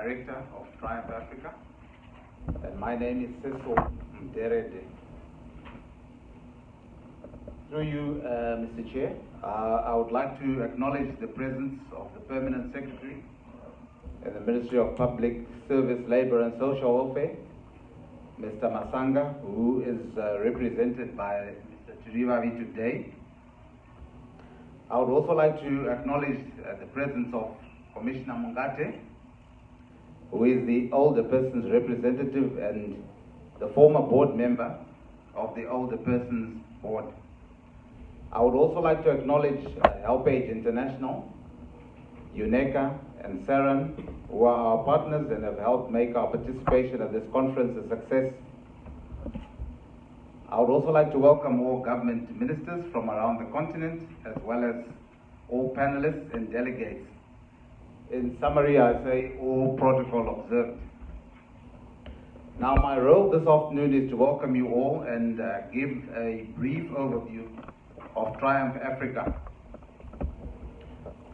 Director of Triumph Africa, and my name is Cecil Mderede. Through you, Mr. Chair, I would like to acknowledge the presence of the Permanent Secretary in the Ministry of Public Service, Labour and Social Welfare, Mr. Masanga, who is represented by Mr. Chirivavi today. I would also like to acknowledge the presence of Commissioner Mungate, who is the Older Persons Representative and the former board member of the Older Persons Board. I would also like to acknowledge HelpAge International, UNECA, and Saran, who are our partners and have helped make our participation at this conference a success. I would also like to welcome all government ministers from around the continent, as well as all panelists and delegates. In summary, I say all protocol observed. Now, my role this afternoon is to welcome you all and give a brief overview of Triumph Africa.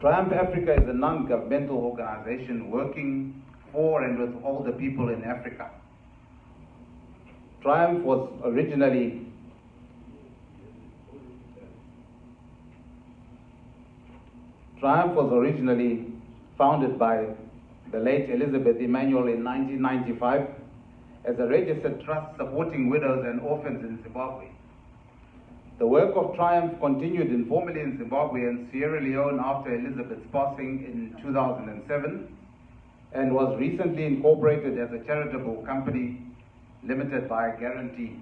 Triumph Africa is a non-governmental organization working for and with all the people in Africa. Triumph was originally founded by the late Elizabeth Emmanuel in 1995 as a registered trust supporting widows and orphans in Zimbabwe. The work of Triumph continued informally in Zimbabwe and Sierra Leone after Elizabeth's passing in 2007 and was recently incorporated as a charitable company limited by a guarantee.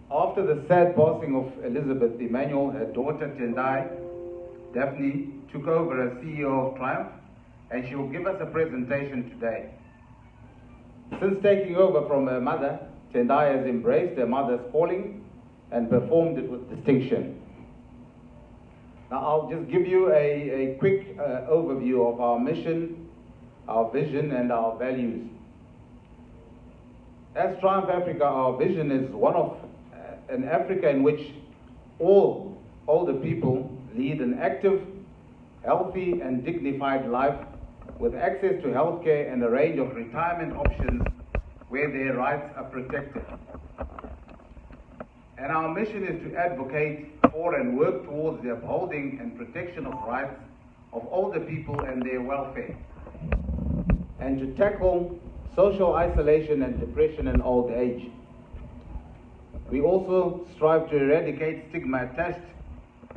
After the sad passing of Elizabeth Emmanuel, her daughter Tendai, Daphne, took over as CEO of Triumph, and she will give us a presentation today. Since taking over from her mother, Tendai has embraced her mother's calling and performed it with distinction. Now, I'll just give you a quick overview of our mission, our vision, and our values. As Triumph Africa, our vision is one of an Africa in which all the people lead an active, healthy, and dignified life with access to healthcare and a range of retirement options where their rights are protected. And our mission is to advocate for and work towards the upholding and protection of rights of older people and their welfare, and to tackle social isolation and depression in old age. We also strive to eradicate stigma attached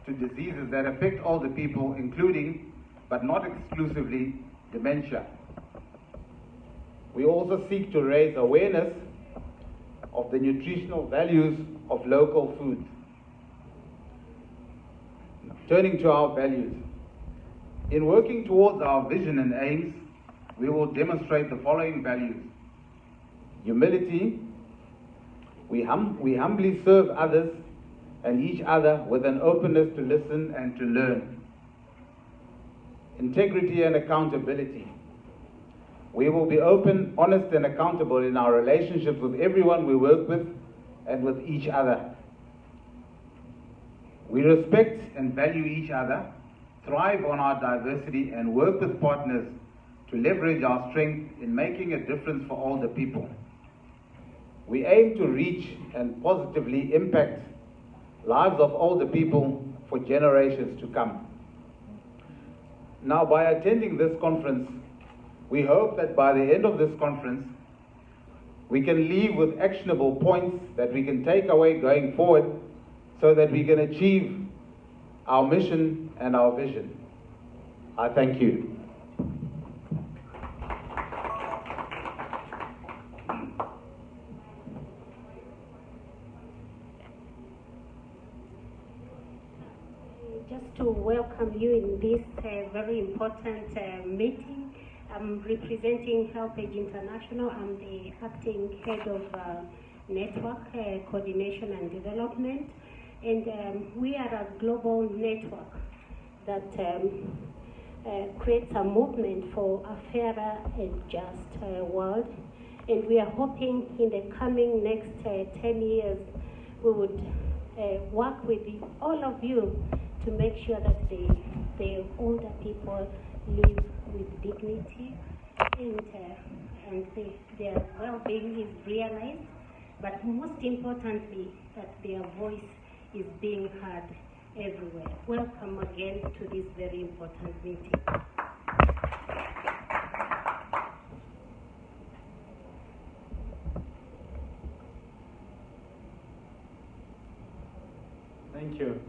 to diseases that affect older people, including, but not exclusively, dementia. We also seek to raise awareness of the nutritional values of local foods. Turning to our values. In working towards our vision and aims, we will demonstrate the following values. Humility. We humbly serve others and each other with an openness to listen and to learn. Integrity and accountability. We will be open, honest, and accountable in our relationships with everyone we work with and with each other. We respect and value each other, thrive on our diversity, and work with partners to leverage our strength in making a difference for older people. We aim to reach and positively impact lives of older people for generations to come. Now, by attending this conference, we hope that by the end of this conference, we can leave with actionable points that we can take away going forward so that we can achieve our mission and our vision. I thank you. Just to welcome you in this very important meeting. I'm representing HelpAge International. I'm the acting head of network coordination and development. And we are a global network that creates a movement for a fairer and just world. And we are hoping in the coming next 10 years, we would work with all of you to make sure that the older people live with dignity, and their well-being is realized, but most importantly, that their voice is being heard everywhere. Welcome again to this very important meeting. Thank you.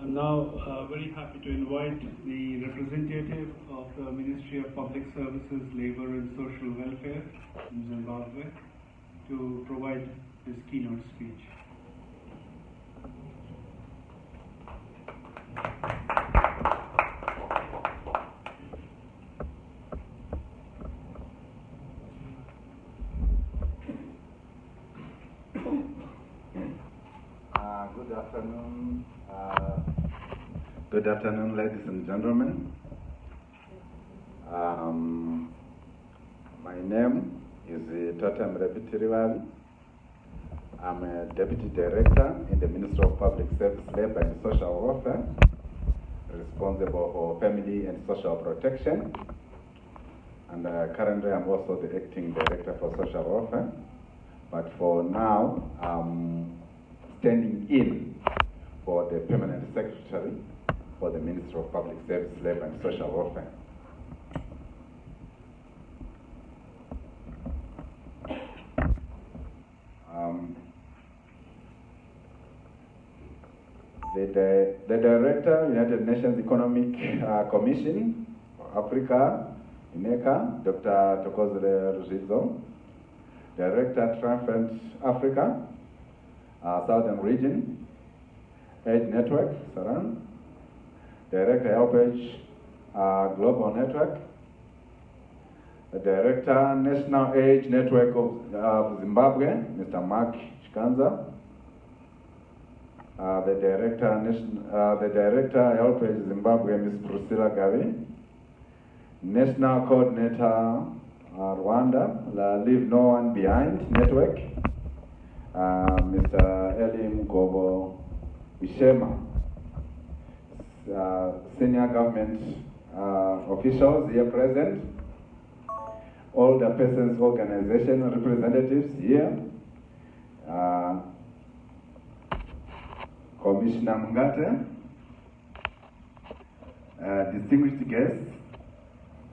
I'm now very happy to invite the representative of the Ministry of Public Services, Labor and Social Welfare in Zimbabwe to provide his keynote speech. Good afternoon, ladies and gentlemen. My name is Totem Repitiriwali. I'm a Deputy Director in the Ministry of Public Service, Labor and Social Welfare, responsible for family and social protection. And currently I'm also the Acting Director for Social Welfare. But for now, I'm standing in for the Permanent Secretary for the Ministry of Public Service, Labor and Social Welfare. The Director, United Nations Economic Commission for Africa, UNECA, Dr. Tokozile Ruzizo, Director, Triumphant Africa, Southern Region, Age Network, Saran, Director, Help Age Global Network, the Director, National Age Network of Zimbabwe, Mr. Mark Chikanza, the Director, Help Age Zimbabwe, Ms. Priscilla Gavi, National Coordinator, Rwanda, the Leave No One Behind Network, Mr. Eli Mgobo Ishema, senior government officials here present, all the persons organization representatives here, Commissioner Mungate, distinguished guests,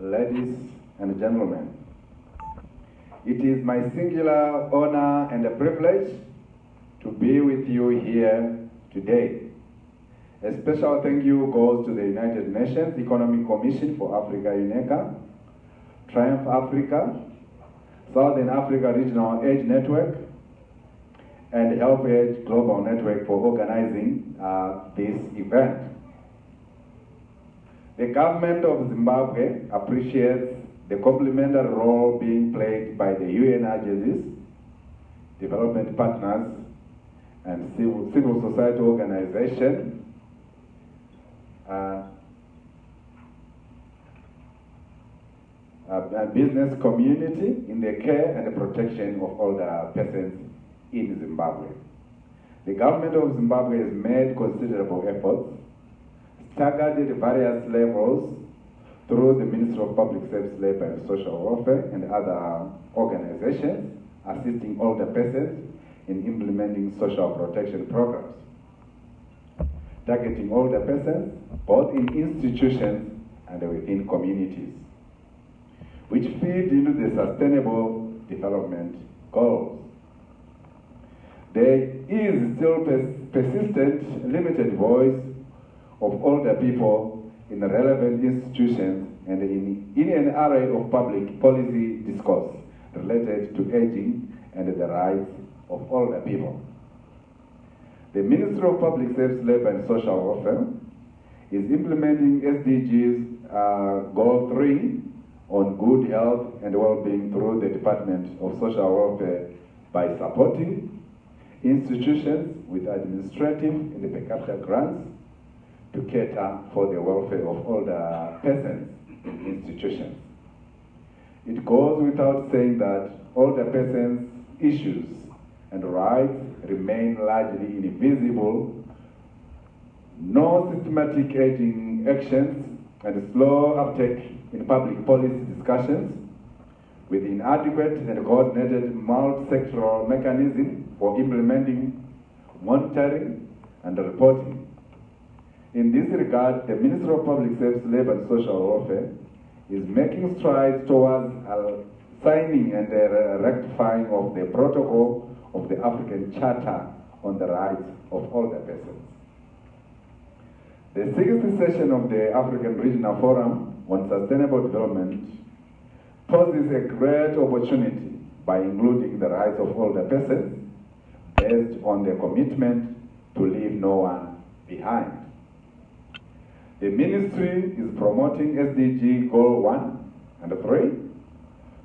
ladies and gentlemen. It is my singular honor and a privilege to be with you here today. A special thank you goes to the United Nations Economic Commission for Africa, UNECA, Triumph Africa, Southern Africa Regional Age Network, and Help Age Global Network for organizing this event. The government of Zimbabwe appreciates the complementary role being played by the UN agencies, development partners, and civil society organizations business community in the care and the protection of all the persons in Zimbabwe. The government of Zimbabwe has made considerable efforts, staggered at various levels through the Ministry of Public Service, Labor and Social Welfare and other organizations assisting all the persons in implementing social protection programs, targeting all the persons both in institutions and within communities, which feed into the sustainable development goals. There is still persistent limited voice of older people in the relevant institutions and in an array of public policy discourse related to aging and the rights of older people. The Ministry of Public Service, Labor and Social Welfare is implementing SDGs Goal 3 on good health and well-being through the Department of Social Welfare by supporting institutions with administrative and per capita grants to cater for the welfare of older persons in institutions. It goes without saying that older persons' issues and rights remain largely invisible. No systematic aging actions and slow uptake in public policy discussions, with inadequate and coordinated multi-sectoral mechanism for implementing, monitoring, and reporting. In this regard, the Ministry of Public Service, Labour and Social Welfare is making strides towards signing and rectifying of the protocol of the African Charter on the Rights of Older Persons. The 6th session of the African Regional Forum on Sustainable Development poses a great opportunity by including the rights of older persons based on the commitment to leave no one behind. The Ministry is promoting SDG Goal 1 and 3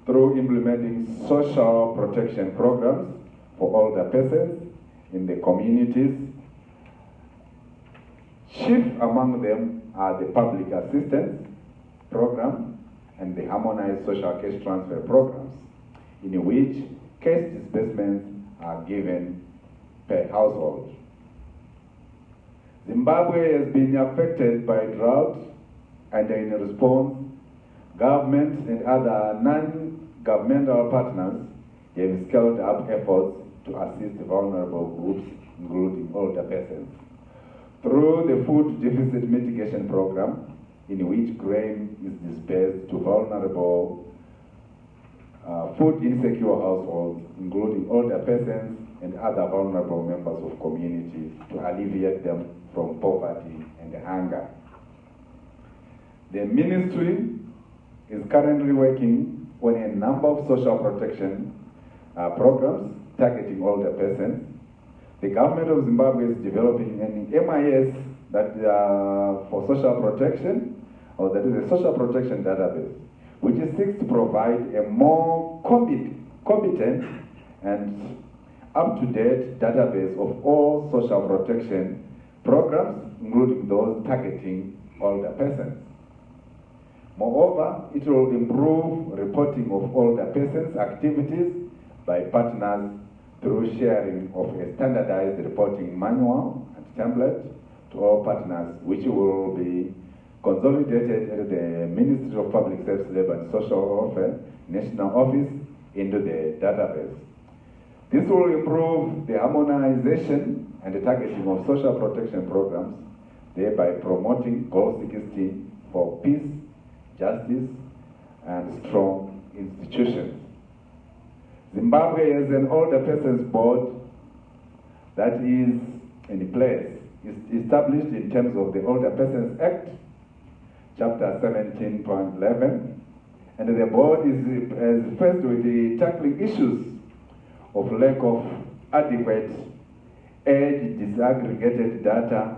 through implementing social protection programs for older persons in the communities. Chief among them are the Public Assistance Program and the Harmonized Social Cash Transfer Programs, in which cash disbursements are given per household. Zimbabwe has been affected by drought, and in response, government and other non-governmental partners have scaled up efforts to assist vulnerable groups, including older persons, through the Food Deficit Mitigation Program, in which grain is dispersed to vulnerable food insecure households, including older persons and other vulnerable members of communities, to alleviate them from poverty and hunger. The Ministry is currently working on a number of social protection programs targeting older persons. The government of Zimbabwe is developing an MIS that for social protection, or that is a social protection database, which seeks to provide a more competent and up-to-date database of all social protection programs, including those targeting older persons. Moreover, it will improve reporting of older persons' activities by partners through sharing of a standardized reporting manual and template to all partners, which will be consolidated at the Ministry of Public Service, Labour and Social Welfare National Office into the database. This will improve the harmonization and the targeting of social protection programs, thereby promoting Goal 16 for peace, justice, and strong institutions. Zimbabwe has an older persons board that is in place. It's established in terms of the Older Persons Act, Chapter 17.11, and the board is faced with the tackling issues of lack of adequate age disaggregated data,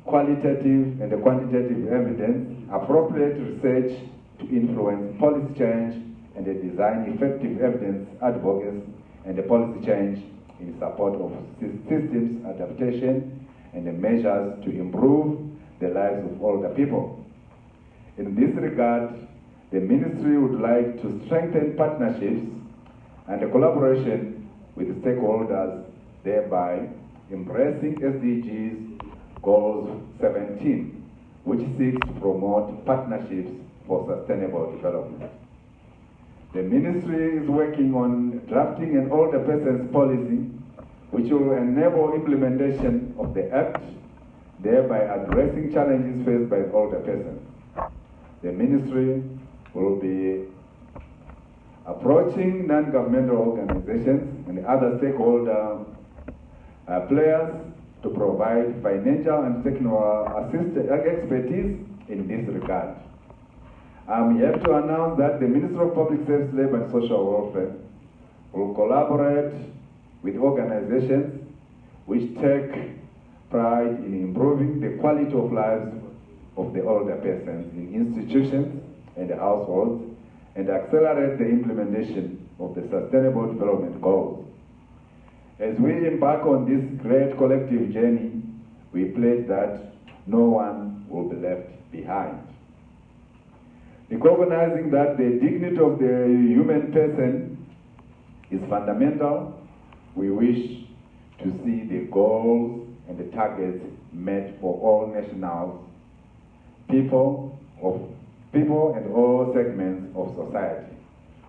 qualitative and quantitative evidence, appropriate research to influence policy change, and design effective evidence advocacy and the policy change in support of systems adaptation and the measures to improve the lives of older people. In this regard, the Ministry would like to strengthen partnerships and collaboration with stakeholders, thereby embracing SDGs Goals 17, which seeks to promote partnerships for sustainable development. The Ministry is working on drafting an older persons policy which will enable implementation of the Act, thereby addressing challenges faced by older persons. The Ministry will be approaching non-governmental organizations and other stakeholder players to provide financial and technical expertise in this regard. I'm here to announce that the Ministry of Public Service, Labour and Social Welfare will collaborate with organizations which take pride in improving the quality of lives of the older persons in institutions and households, and accelerate the implementation of the Sustainable Development Goals. As we embark on this great collective journey, we pledge that no one will be left behind. Recognizing that the dignity of the human person is fundamental, we wish to see the goals and the targets met for all nationals, people of people and all segments of society.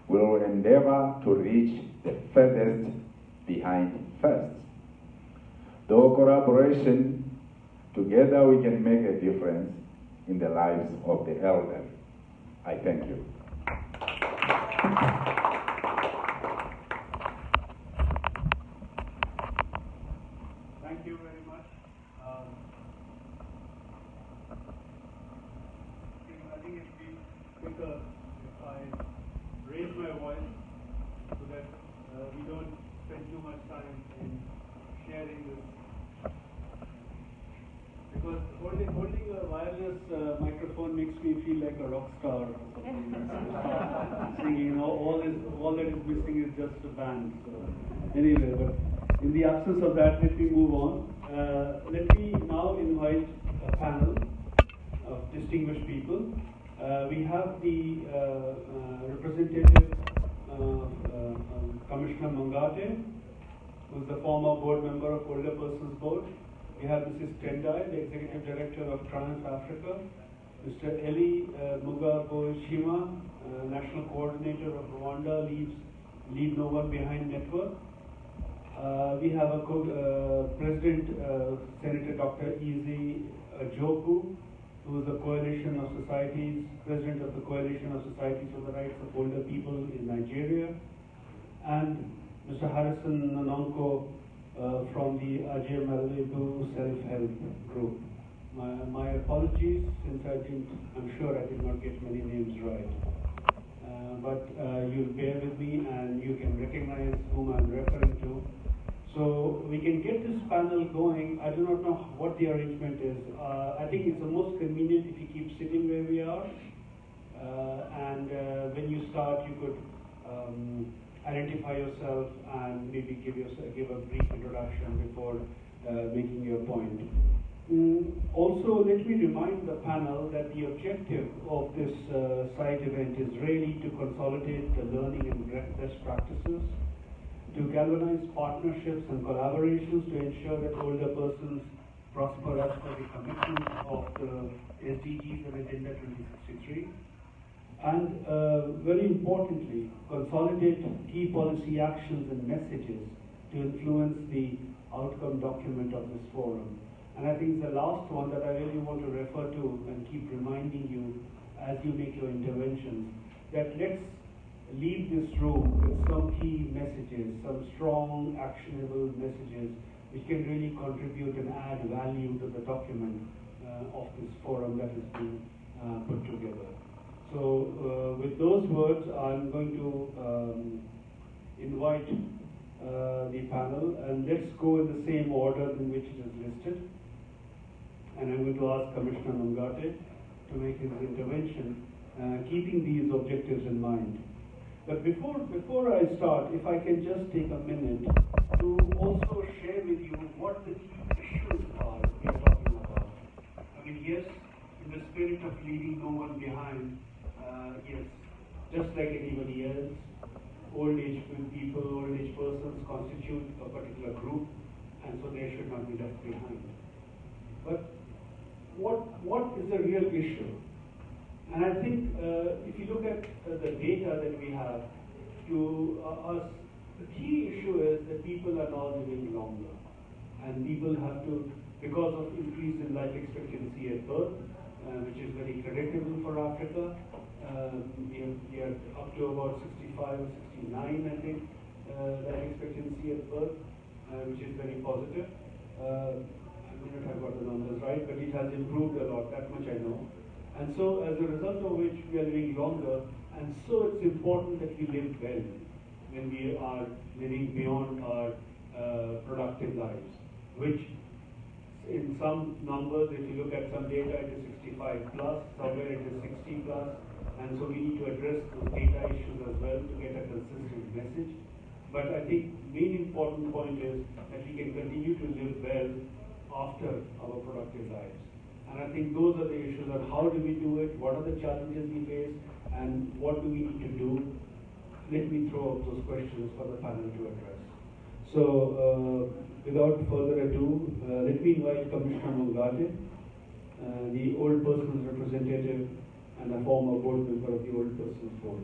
We will endeavor to reach the furthest behind first. Through collaboration, together we can make a difference in the lives of the elderly. I thank you. Thank you very much. I think it would be quicker if I raise my voice so that we don't spend too much time in sharing this. Because holding a wireless microphone makes me feel like a rock star or something. Singing, all that is missing is just a band. So anyway, but in the absence of that, let me move on. Let me now invite a panel of distinguished people. We have the representative Commissioner Mangate, who is the former board member of Older Persons Board. We have Mrs. Tendai, the Executive Director of Triumph Africa, Mr. Eli Mugaboshima, National Coordinator of Rwanda, Leave No One Behind Network. We have a President, Senator Dr. Eze Ajoku, who is the Coalition of Societies, President of the Coalition of Societies for the Rights of Older People in Nigeria, and Mr. Harrison Nanonko from the Ajay Malibu Self-Help Group. My apologies, since I'm sure I did not get many names right. But you'll bear with me and you can recognize whom I'm referring to. So we can get this panel going. I do not know what the arrangement is. I think it's the most convenient if you keep sitting where we are. And when you start, you could identify yourself and maybe give a brief introduction before making your point. Also, let me remind the panel that the objective of this site event is really to consolidate the learning and best practices, to galvanize partnerships and collaborations to ensure that older persons prosper as per the commitments of the SDGs and Agenda 2063. And very importantly, consolidate key policy actions and messages to influence the outcome document of this forum. And I think the last one that I really want to refer to and keep reminding you as you make your interventions, that let's leave this room with some key messages, some strong, actionable messages which can really contribute and add value to the document of this forum that has been put together. So with those words, I'm going to invite the panel, and let's go in the same order in which it is listed. And I'm going to ask Commissioner Mangate to make his intervention, keeping these objectives in mind. But before I start, if I can just take a minute to also share with you what the key issues are we are talking about. I mean, yes, in the spirit of leaving no one behind, yes, just like anybody else, old age people, old age persons constitute a particular group, and so they should not be left behind. But what is the real issue? And I think if you look at the data that we have, to us, the key issue is that people are now living longer. And people have to, because of increase in life expectancy at birth, which is very creditable for Africa, we are up to about 65 or 69, I think, life expectancy at birth, which is very positive. I may not have got the numbers right, but it has improved a lot, that much I know. And so as a result of which we are living longer, and so it's important that we live well when we are living beyond our productive lives, which in some numbers, if you look at some data, it is 65 plus, somewhere it is 60 plus, and so we need to address those data issues as well to get a consistent message. But I think the main important point is that we can continue to live well after our productive lives. And I think those are the issues on how do we do it, what are the challenges we face, and what do we need to do. Let me throw out those questions for the panel to address. So without further ado, let me invite Commissioner Mangate, the old persons representative and a former board member of the Old Persons Board.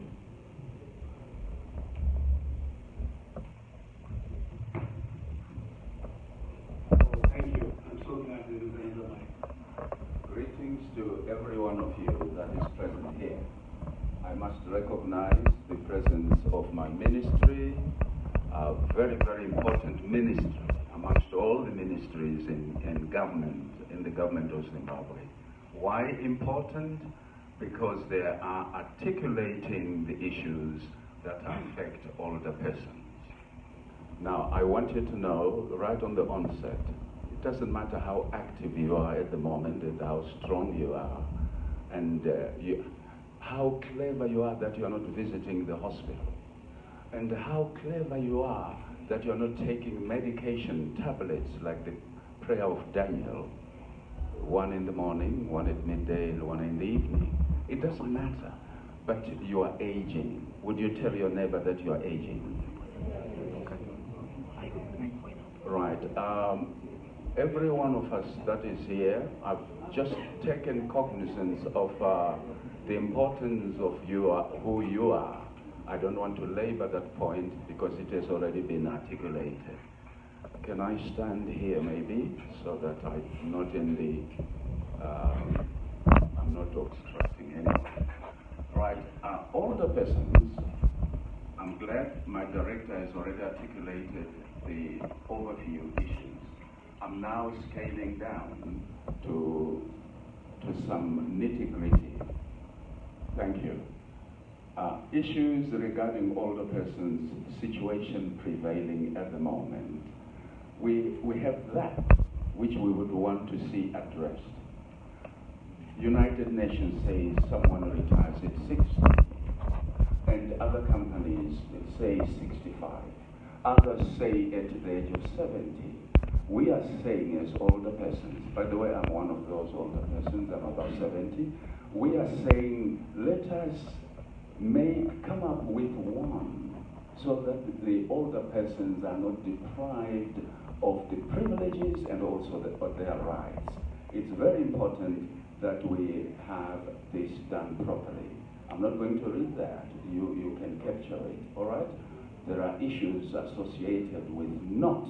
Oh, thank you. I'm so glad there is another mic. Greetings to every one of you that is present here. I must recognize the presence of my ministry, a very, very important ministry amongst all the ministries in government, in the government of Zimbabwe. Why important? Because they are articulating the issues that affect older persons. Now, I want you to know right on the onset, it doesn't matter how active you are at the moment and how strong you are, and how clever you are that you are not visiting the hospital, and how clever you are that you are not taking medication tablets like the prayer of Daniel, one in the morning, one at midday, and one in the evening. It doesn't matter, but you are aging. Would you tell your neighbor that you are aging? Right. Every one of us that is here, I've just taken cognizance of the importance of who you are. I don't want to labor that point because it has already been articulated. Can I stand here maybe so that I'm not in the, I'm not obstructing anyone. Right, older persons, I'm glad my director has already articulated the overview issues. I'm now scaling down to some nitty-gritty. Thank you. Issues regarding older persons, situation prevailing at the moment. We have that which we would want to see addressed. United Nations says someone retires at 60, and other companies say 65. Others say at the age of 70. We are saying as older persons, by the way, I'm one of those older persons, I'm about 70. We are saying, let us come up with one so that the older persons are not deprived of the privileges and also of their rights. It's very important that we have this done properly. I'm not going to read that. You can capture it, all right? There are issues associated with not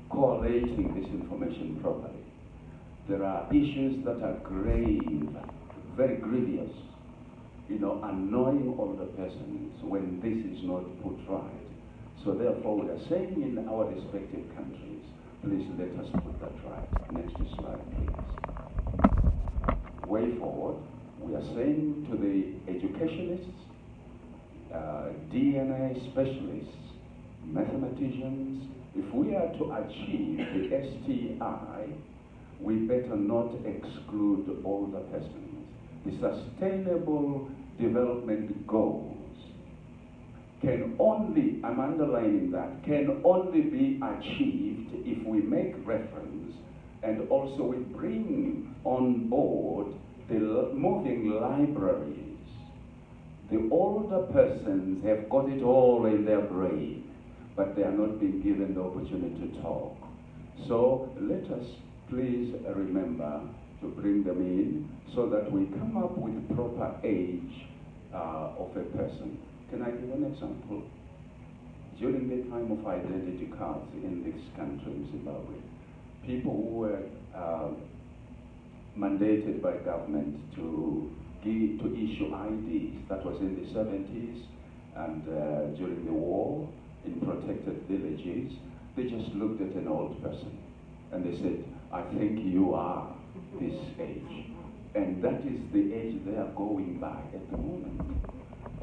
correlating this information properly. There are issues that are grave, very grievous, annoying older persons when this is not put right. So therefore, we are saying in our respective countries, please let us put that right. Next slide, please. Way forward, we are saying to the educationists, DNA specialists, mathematicians, if we are to achieve the STI, we better not exclude older persons. The Sustainable Development Goals can only, I'm underlining that, can only be achieved if we make reference and also we bring on board the moving libraries. The older persons have got it all in their brain, but they are not being given the opportunity to talk. So let us please remember to bring them in so that we come up with proper age of a person. Can I give an example? During the time of identity cards in this country, in Zimbabwe, people who were mandated by government to issue IDs, that was in the 70s and during the war, in protected villages, they just looked at an old person and they said, I think you are this age. And that is the age they are going by at the moment.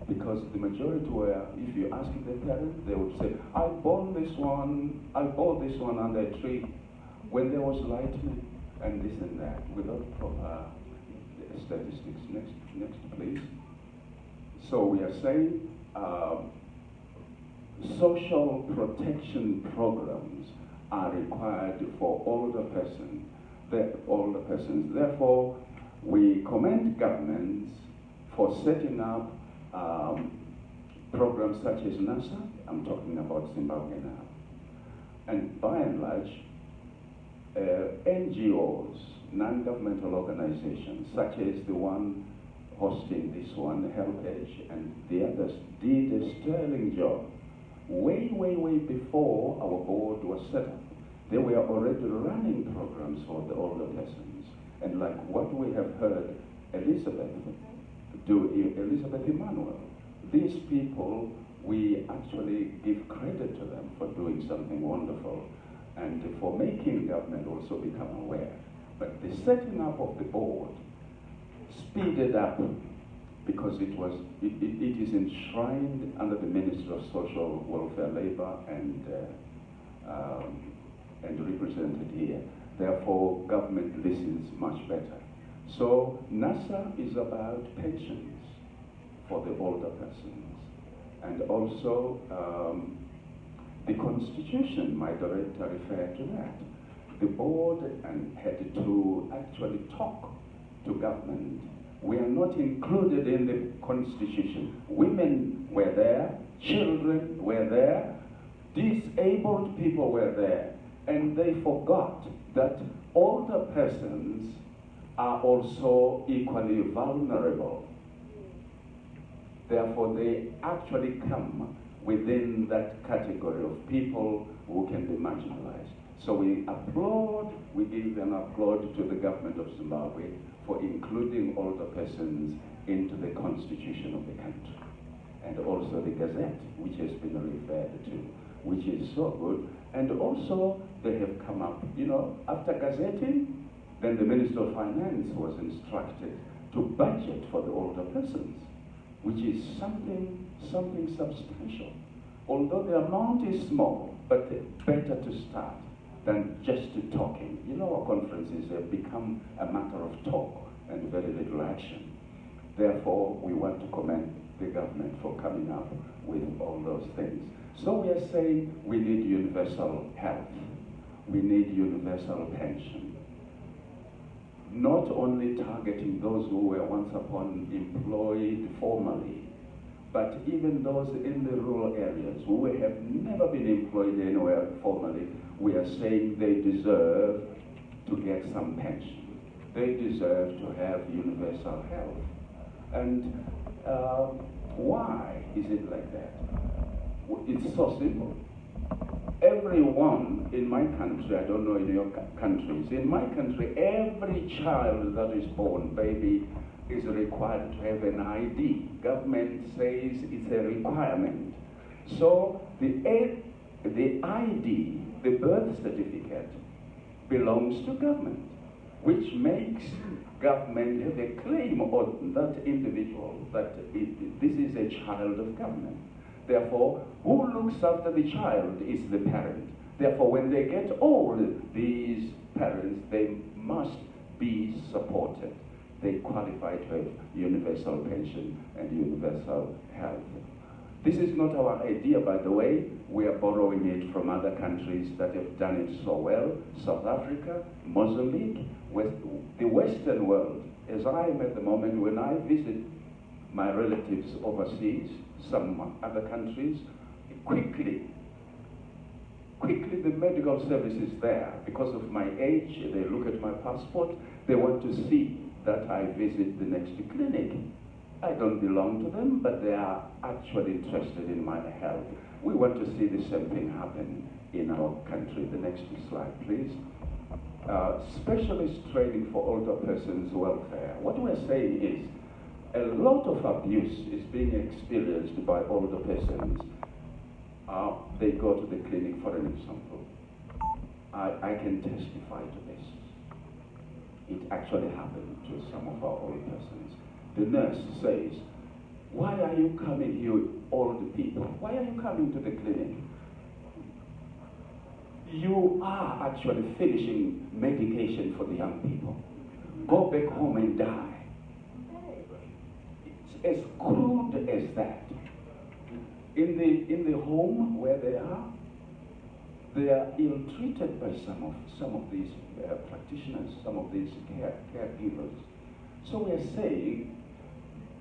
Because the majority were, if you ask their parents, they would say, I bought this one under a tree when there was lightning and this and that, without proper statistics. Next please. So we are saying social protection programs are required for older persons. Therefore, we commend governments for setting up programs such as NASA. I'm talking about Zimbabwe now. And by and large, NGOs, non-governmental organizations, such as the one hosting this one, Helpage, and the others did a sterling job. Way before our board was set up, they were already running programs for the older persons. And like what we have heard Elizabeth Emmanuel, these people, we actually give credit to them for doing something wonderful and for making government also become aware. But the setting up of the board speeded up because it is enshrined under the Ministry of Social Welfare, Labor, and represented here. Therefore, government listens much better. So NASA is about pensions for the older persons, and also the Constitution, my director referred to that. The board had to actually talk to government. We are not included in the Constitution. Women were there, children were there, disabled people were there, and they forgot that older persons are also equally vulnerable. Therefore, they actually come within that category of people who can be marginalized. So we give an applaud to the government of Zimbabwe for including older persons into the constitution of the country. And also the Gazette, which has been referred to, which is so good. And also they have come up, after gazetting, then the Minister of Finance was instructed to budget for the older persons, which is something substantial. Although the amount is small, but better to start than just talking. Our conferences have become a matter of talk and very little action. Therefore, we want to commend the government for coming up with all those things. So we are saying we need universal health. We need universal pension. Not only targeting those who were once upon employed formally, but even those in the rural areas who have never been employed anywhere formally, we are saying they deserve to get some pension. They deserve to have universal health. And why is it like that? It's so simple. Everyone in my country, I don't know in your countries, in my country, every child that is born, baby, is required to have an ID. Government says it's a requirement. So the ID, the birth certificate, belongs to government, which makes government have a claim on that individual, that this is a child of government. Therefore, who looks after the child is the parent. Therefore, when they get old, these parents, they must be supported. They qualify to have universal pension and universal health. This is not our idea, by the way. We are borrowing it from other countries that have done it so well. South Africa, Mozambique, the Western world. As I am at the moment, when I visit my relatives overseas, some other countries, quickly the medical services there, because of my age, they look at my passport, they want to see that I visit the next clinic. I don't belong to them, but they are actually interested in my health. We want to see the same thing happen in our country. The next slide, please. Specialist training for older persons' welfare. What we're saying is, a lot of abuse is being experienced by older persons. They go to the clinic, for an example. I can testify to this. It actually happened to some of our old persons. The nurse says, "Why are you coming here, old people? Why are you coming to the clinic? You are actually finishing medication for the young people. Go back home and die." As crude as that. In the home where they are ill-treated by some of these practitioners, some of these caregivers. So we're saying,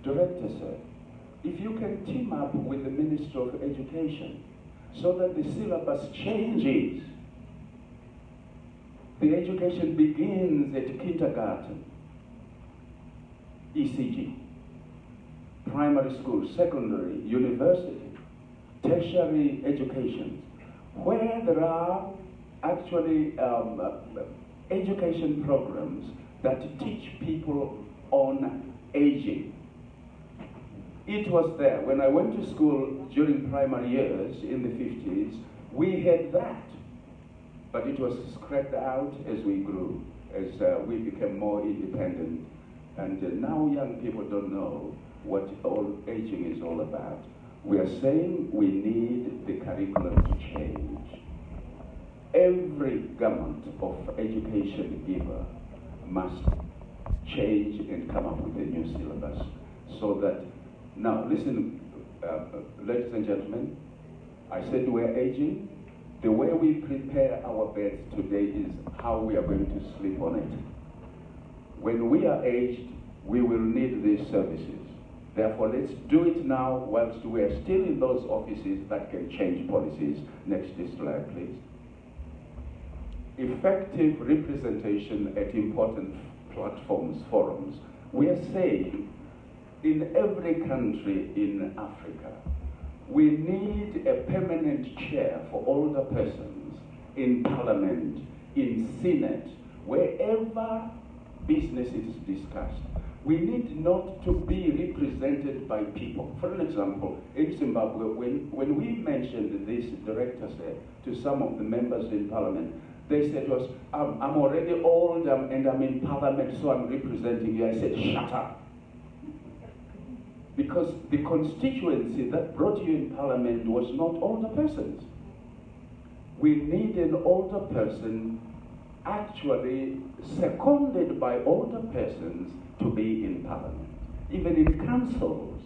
Director sir, if you can team up with the Ministry of Education so that the syllabus changes, the education begins at kindergarten, ECG. primary school, secondary, university, tertiary education, where there are actually education programs that teach people on aging. It was there. When I went to school during primary years in the 50s, we had that. But it was scrapped out as we grew, as we became more independent. And now young people don't know what old aging is all about. We are saying we need the curriculum to change. Every government of education giver must change and come up with a new syllabus so that, now listen, ladies and gentlemen, I said we're aging. The way we prepare our beds today is how we are going to sleep on it. When we are aged, we will need these services. Therefore, let's do it now whilst we are still in those offices that can change policies. Next slide, please. Effective representation at important platforms, forums. We are saying in every country in Africa, we need a permanent chair for older persons in parliament, in Senate, wherever business is discussed. We need not to be represented by people. For example, in Zimbabwe, when we mentioned this director said to some of the members in parliament, they said to us, I'm already old and I'm in parliament, so I'm representing you. I said, shut up. Because the constituency that brought you in parliament was not older persons. We need an older person actually seconded by older persons to be in parliament. Even in councils,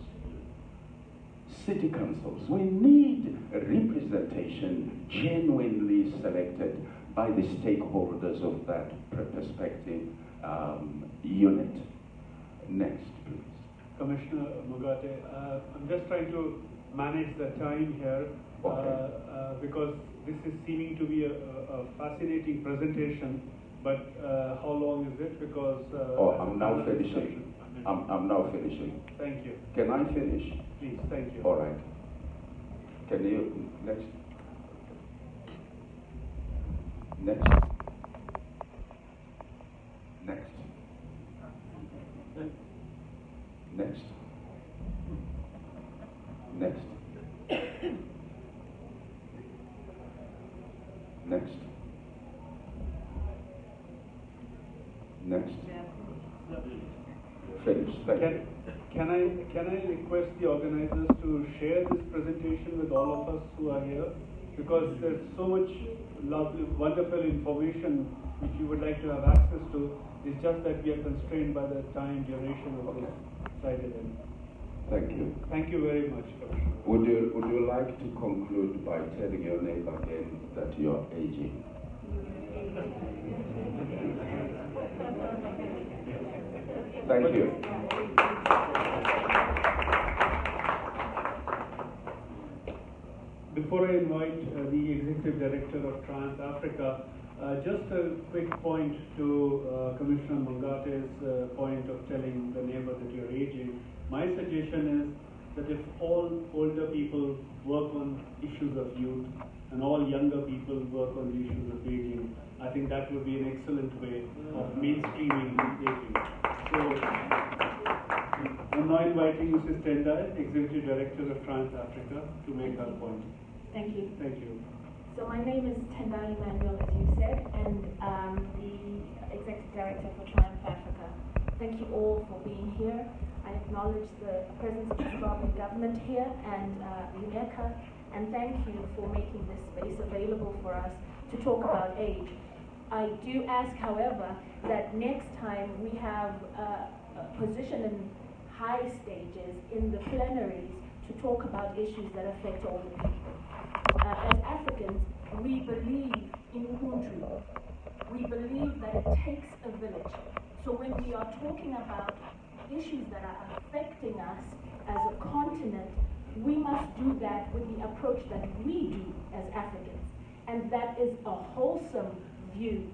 city councils, we need a representation genuinely selected by the stakeholders of that perspective unit. Next, please. Commissioner Mugate, I'm just trying to manage the time here because this is seeming to be a fascinating presentation, but how long is it? Because I'm now finishing. I'm now finishing. Thank you. Can I finish? Please, thank you. All right. Can you, next. Next. Next. Next. Next. Next. Next. Finish. Thank you. Can I request the organizers to share this presentation with all of us who are here? Because there's so much lovely, wonderful information which you would like to have access to. It's just that we are constrained by the time duration of this side event. Thank you. Thank you very much, Commissioner. Would you like to conclude by telling your neighbor again that you're aging? Thank you. Before I invite the Executive Director of Trans Africa, just a quick point to Commissioner Mungate's point of telling the neighbor that you're aging. My suggestion is that if all older people work on issues of youth and all younger people work on the issues of aging, I think that would be an excellent way of mainstreaming aging. So, I'm now inviting Mrs. Tendai, Executive Director of Trans Africa, to make her point. Thank you. Thank you. So my name is Tendai Emmanuel, as you said, and the Executive Director for Triumph Africa. Thank you all for being here. I acknowledge the presence of the Zimbabwean government here and UNECA, and thank you for making this space available for us to talk about age. I do ask, however, that next time we have a position in high stages in the plenaries to talk about issues that affect all the people. As Africans, we believe in Ubuntu. We believe that it takes a village. So when we are talking about issues that are affecting us as a continent, we must do that with the approach that we do as Africans. And that is a wholesome view.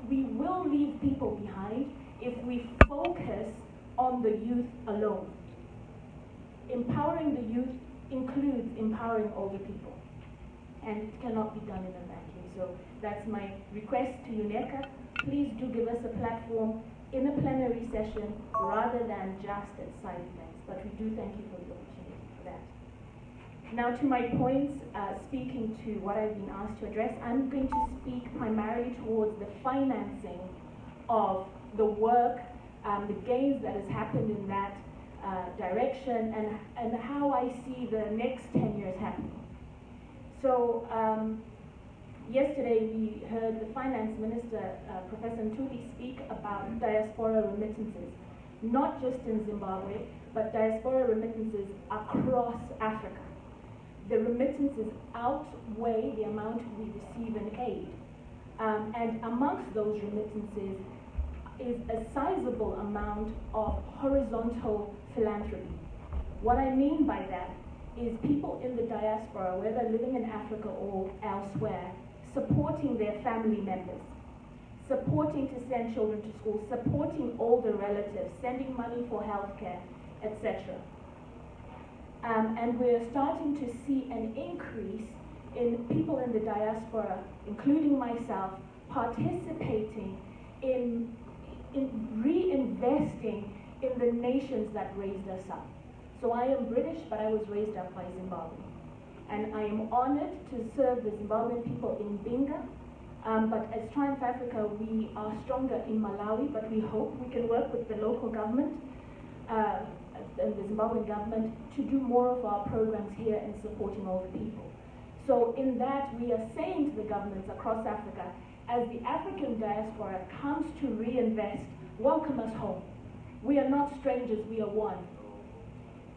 We will leave people behind if we focus on the youth alone. empowering the youth includes empowering older people, and it cannot be done in a vacuum. So that's my request to UNECA. Please do give us a platform in a plenary session rather than just at side events. But we do thank you for the opportunity for that. Now to my points, speaking to what I've been asked to address, I'm going to speak primarily towards the financing of the work, the gains that has happened in that direction, and how I see the next 10 years happening. So yesterday we heard the Finance Minister, Professor Ntuli, speak about diaspora remittances, not just in Zimbabwe, but diaspora remittances across Africa. The remittances outweigh the amount we receive in aid. And amongst those remittances is a sizable amount of horizontal philanthropy. What I mean by that is people in the diaspora, whether living in Africa or elsewhere, supporting their family members, supporting to send children to school, supporting older relatives, sending money for healthcare, etc. And we're starting to see an increase in people in the diaspora, including myself, participating in reinvesting in the nations that raised us up. So I am British, but I was raised up by Zimbabwe. And I am honored to serve the Zimbabwean people in Binga. But as Triumph Africa, we are stronger in Malawi, but we hope we can work with the local government and the Zimbabwean government to do more of our programs here in supporting all the people. So in that, we are saying to the governments across Africa, as the African diaspora comes to reinvest, welcome us home. We are not strangers, we are one.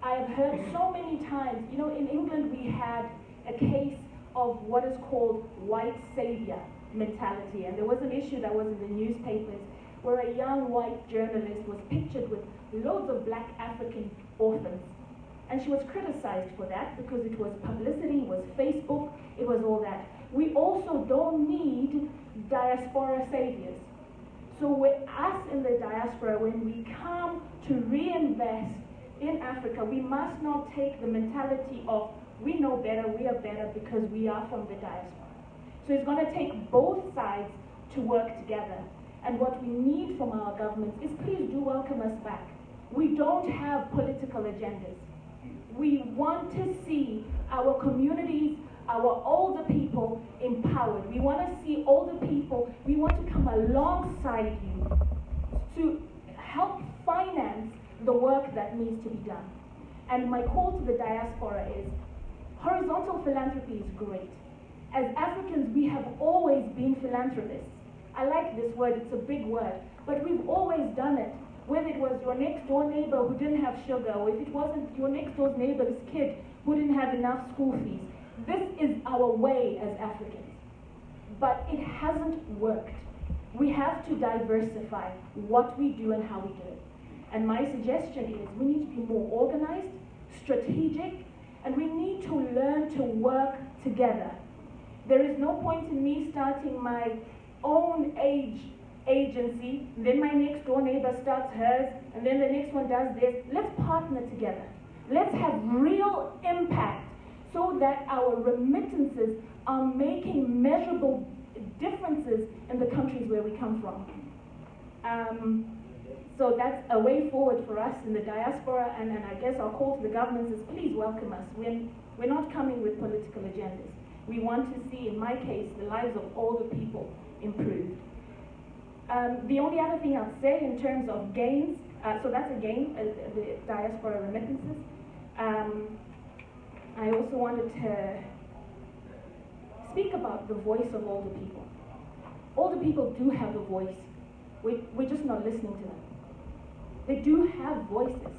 I have heard so many times, you know, in England we had a case of what is called white savior mentality, and there was an issue that was in the newspapers where a young white journalist was pictured with loads of black African orphans. And she was criticized for that because it was publicity, it was Facebook, it was all that. We also don't need diaspora saviors. So with us in the diaspora, when we come to reinvest in Africa, we must not take the mentality of we know better, we are better because we are from the diaspora. So it's going to take both sides to work together. And what we need from our governments is please do welcome us back. We don't have political agendas. We want to see our communities, our older people empowered. We want to see older people, we want to come alongside you to help finance the work that needs to be done. And my call to the diaspora is, horizontal philanthropy is great. As Africans, we have always been philanthropists. I like this word, it's a big word, but we've always done it. Whether it was your next door neighbor who didn't have sugar, or if it wasn't your next door neighbor's kid who didn't have enough school fees. This is our way as Africans. But it hasn't worked. We have to diversify what we do and how we do it. And my suggestion is we need to be more organized, strategic, and we need to learn to work together. There is no point in me starting my own agency, then my next door neighbor starts hers, and then the next one does this. Let's partner together. Let's have real impact so that our remittances are making measurable differences in the countries where we come from. So that's a way forward for us in the diaspora, and I guess our call to the governments is please welcome us. We're not coming with political agendas. We want to see, in my case, the lives of older people improved. The only other thing I'll say in terms of gains, so that's a gain, the diaspora remittances. I also wanted to speak about the voice of older people. Older people do have a voice. We're just not listening to them. They do have voices.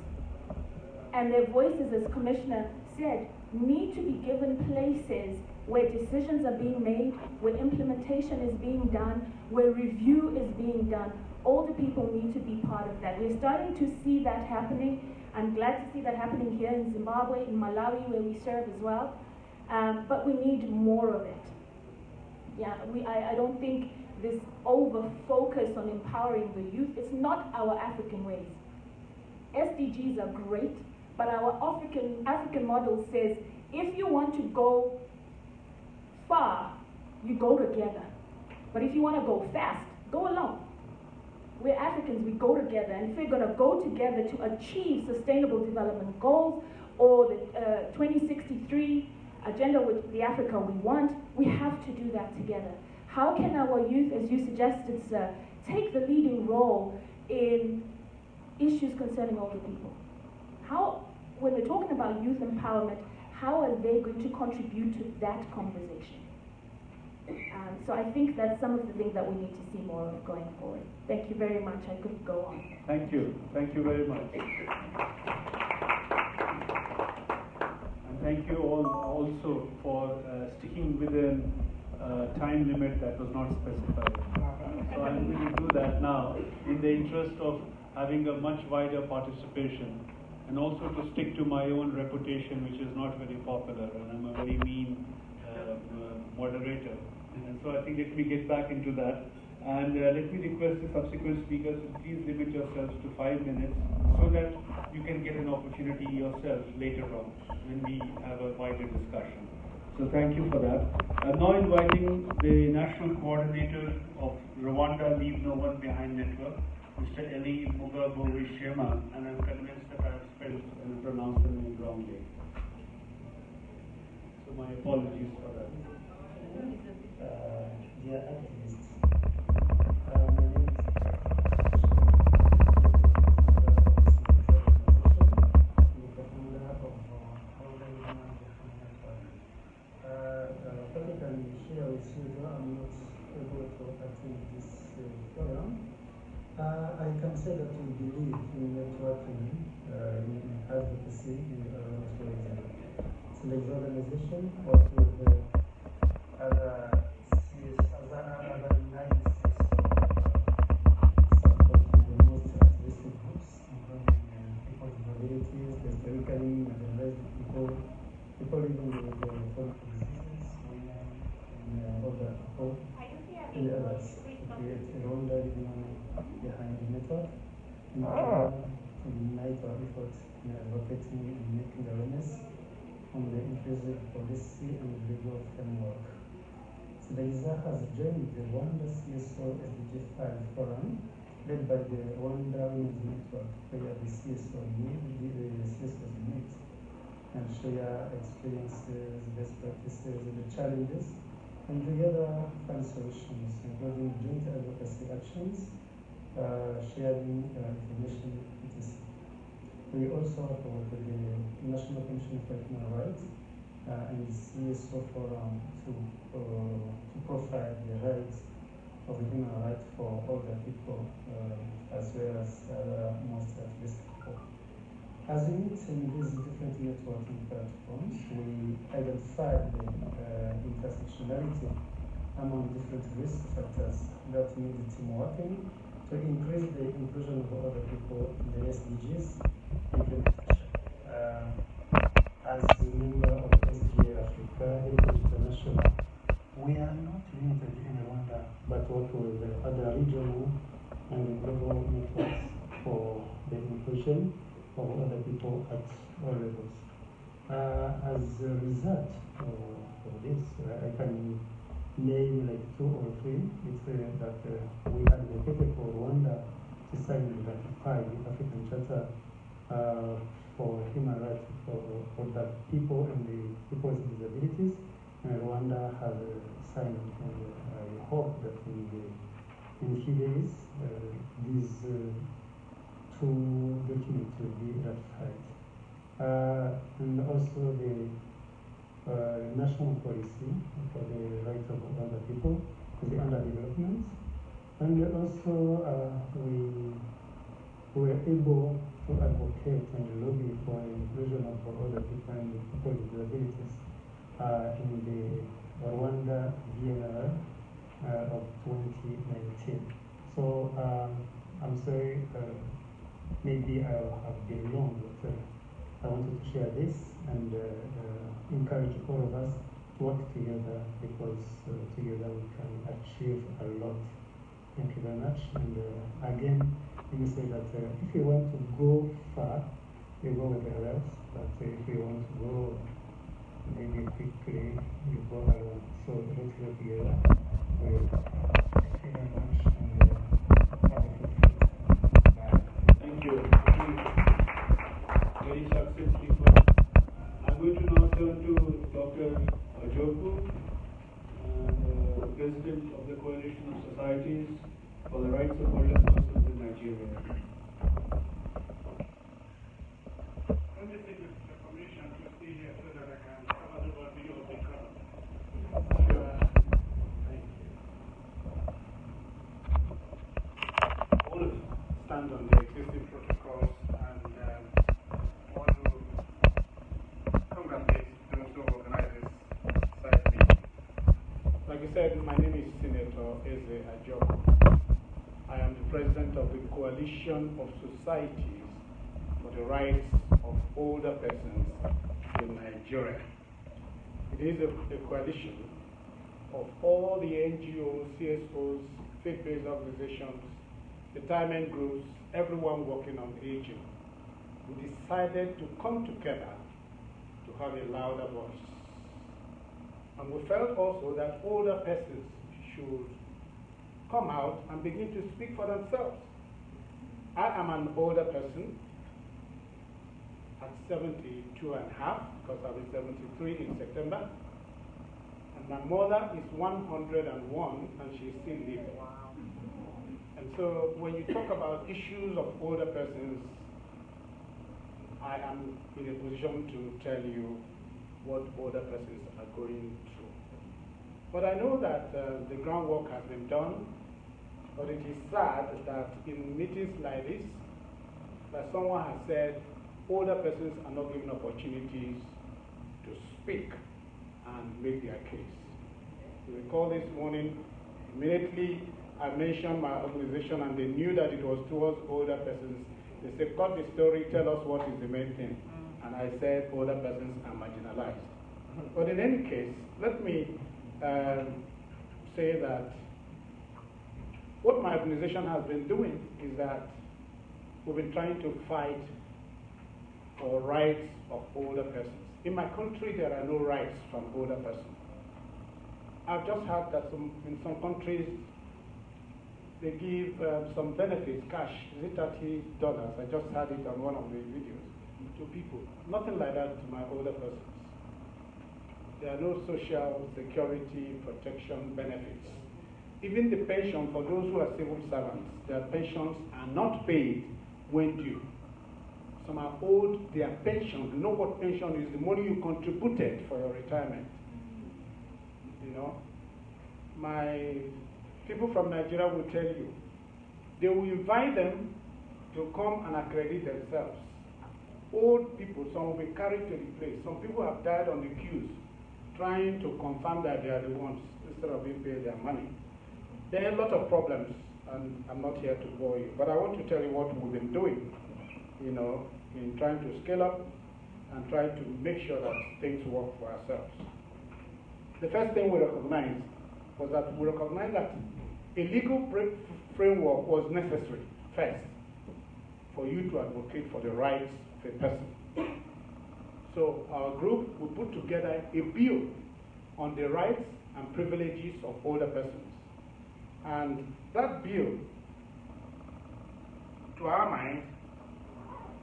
And their voices, as Commissioner said, need to be given places where decisions are being made, where implementation is being done, where review is being done. Older people need to be part of that. We're starting to see that happening. I'm glad to see that happening here in Zimbabwe, in Malawi, where we serve as well. But we need more of it. Yeah, I don't think this over-focus on empowering the youth, it's not our African ways. SDGs are great, But our African model says, if you want to go far, you go together. But if you want to go fast, go alone. We're Africans, we go together. And if we're going to go together to achieve sustainable development goals or the 2063 agenda with the Africa we want, we have to do that together. How can our youth, as you suggested, sir, take the leading role in issues concerning older people? How, when we're talking about youth empowerment, how are they going to contribute to that conversation? So I think that's some of the things that we need to see more of going forward. Thank you very much. I could go on. Thank you. Thank you very much. And thank you all also for sticking within time limit that was not specified. So I'm going to do that now in the interest of having a much wider participation, and also to stick to my own reputation, which is not very popular, and I'm a very mean moderator. And so I think let me get back into that. And let me request the subsequent speakers to please limit yourselves to 5 minutes so that you can get an opportunity yourself later on when we have a wider discussion. So thank you for that. I'm now inviting the National Coordinator of Rwanda Leave No One Behind Network, Mr. Eli Mugabo-Wishema, and I'm convinced that I have spelled and pronounced the name wrongly. So my apologies for that. Dear activists, my name is what I can share with you, though I'm not able to attend this program, I can say that we believe in networking, in advocacy, in tourism. So the organization works with other nine supporting the most activistic groups, including people with disabilities, the historically marginalized people living with chronic diseases, women, and other people, and others, to create a Rwanda regional behind the network, in order to unite our efforts in advocating and making awareness on the inclusive policy and legal framework. SlyMedia has joined the Rwanda CSO SDG 5 Forum, led by the Rwanda Women's Network, where the CSOs meet and share experiences, best practices, the challenges, and together find solutions, including joint advocacy actions, sharing information, etc. We also work with the National Commission for Human Rights and the CSO Forum to profile the rights of human rights for older people as well as most at-risk people. As we meet in these different networking platforms, we identify the intersectionality among different risk factors that need teamworking to increase the inclusion of other people in the SDGs implementation. As a member of SDG Africa, International, we are not limited in Rwanda, but work with other regional and global networks for the inclusion of other people at all levels. As a result of this, I can name like 2 or 3. It's that we advocated for Rwanda to sign and ratify the African Charter for human rights for the people and the people with disabilities. And Rwanda has signed, and I hope that in a few days these 2 documents will be ratified. And also the national policy for the rights of other people, for the underdevelopment. And also we were able to advocate and lobby for inclusion of other people and people with disabilities in the Rwanda VNR of 2019. So I'm sorry, maybe I have been long, but I wanted to share this and encourage all of us to work together, because together we can achieve a lot. Thank you very much. And again, let me say that if you want to go far, you go with the rest. But if you want to go maybe quickly, you go alone. So let's go together. Thank you very much. And have a good day. Bye. Thank you. Very successfully put. I'm going to now turn to Dr. Ajoku, President of the Coalition of Societies for the Rights of Older Persons in Nigeria. Let me take the permission to stay here so that I can cover the body of the crowd. Thank you. All stand on the existing protocols and want to congratulate those who organize this site meeting. Like I said, my name is Senator Eze Ajoku. I am the president of the Coalition of Societies for the Rights of Older Persons in Nigeria. It is a coalition of all the NGOs, CSOs, faith-based organizations, retirement groups, everyone working on aging. We decided to come together to have a louder voice. And we felt also that older persons should come out and begin to speak for themselves. I am an older person at 72 and a half, because I'll be 73 in September. And my mother is 101 and she's still living. Wow. And so when you talk about issues of older persons, I am in a position to tell you what older persons are going through. But I know that the groundwork has been done, but it is sad that in meetings like this, that someone has said older persons are not given opportunities to speak and make their case. You recall this morning, immediately I mentioned my organization and they knew that it was towards older persons. They said, cut the story, tell us what is the main thing. And I said older persons are marginalized. But in any case, let me say that what my organization has been doing is that we've been trying to fight for rights of older persons. In my country, there are no rights from older persons. I've just heard that in some countries, they give some benefits, cash, is it $30? I just heard it on one of the videos to people. Nothing like that to my older persons. There are no social security protection benefits. Even the pension for those who are civil servants, their pensions are not paid when due. Some are owed their pension. You know what pension is? The money you contributed for your retirement. You know, my people from Nigeria will tell you, they will invite them to come and accredit themselves. Old people, some will be carried to the place. Some people have died on the queues, trying to confirm that they are the ones instead of being paid their money. There are a lot of problems, and I'm not here to bore you, but I want to tell you what we've been doing, you know, in trying to scale up and try to make sure that things work for ourselves. The first thing we recognized was that we recognized that a legal framework was necessary first for you to advocate for the rights of a person. So our group will put together a bill on the rights and privileges of older persons. And that bill, to our mind,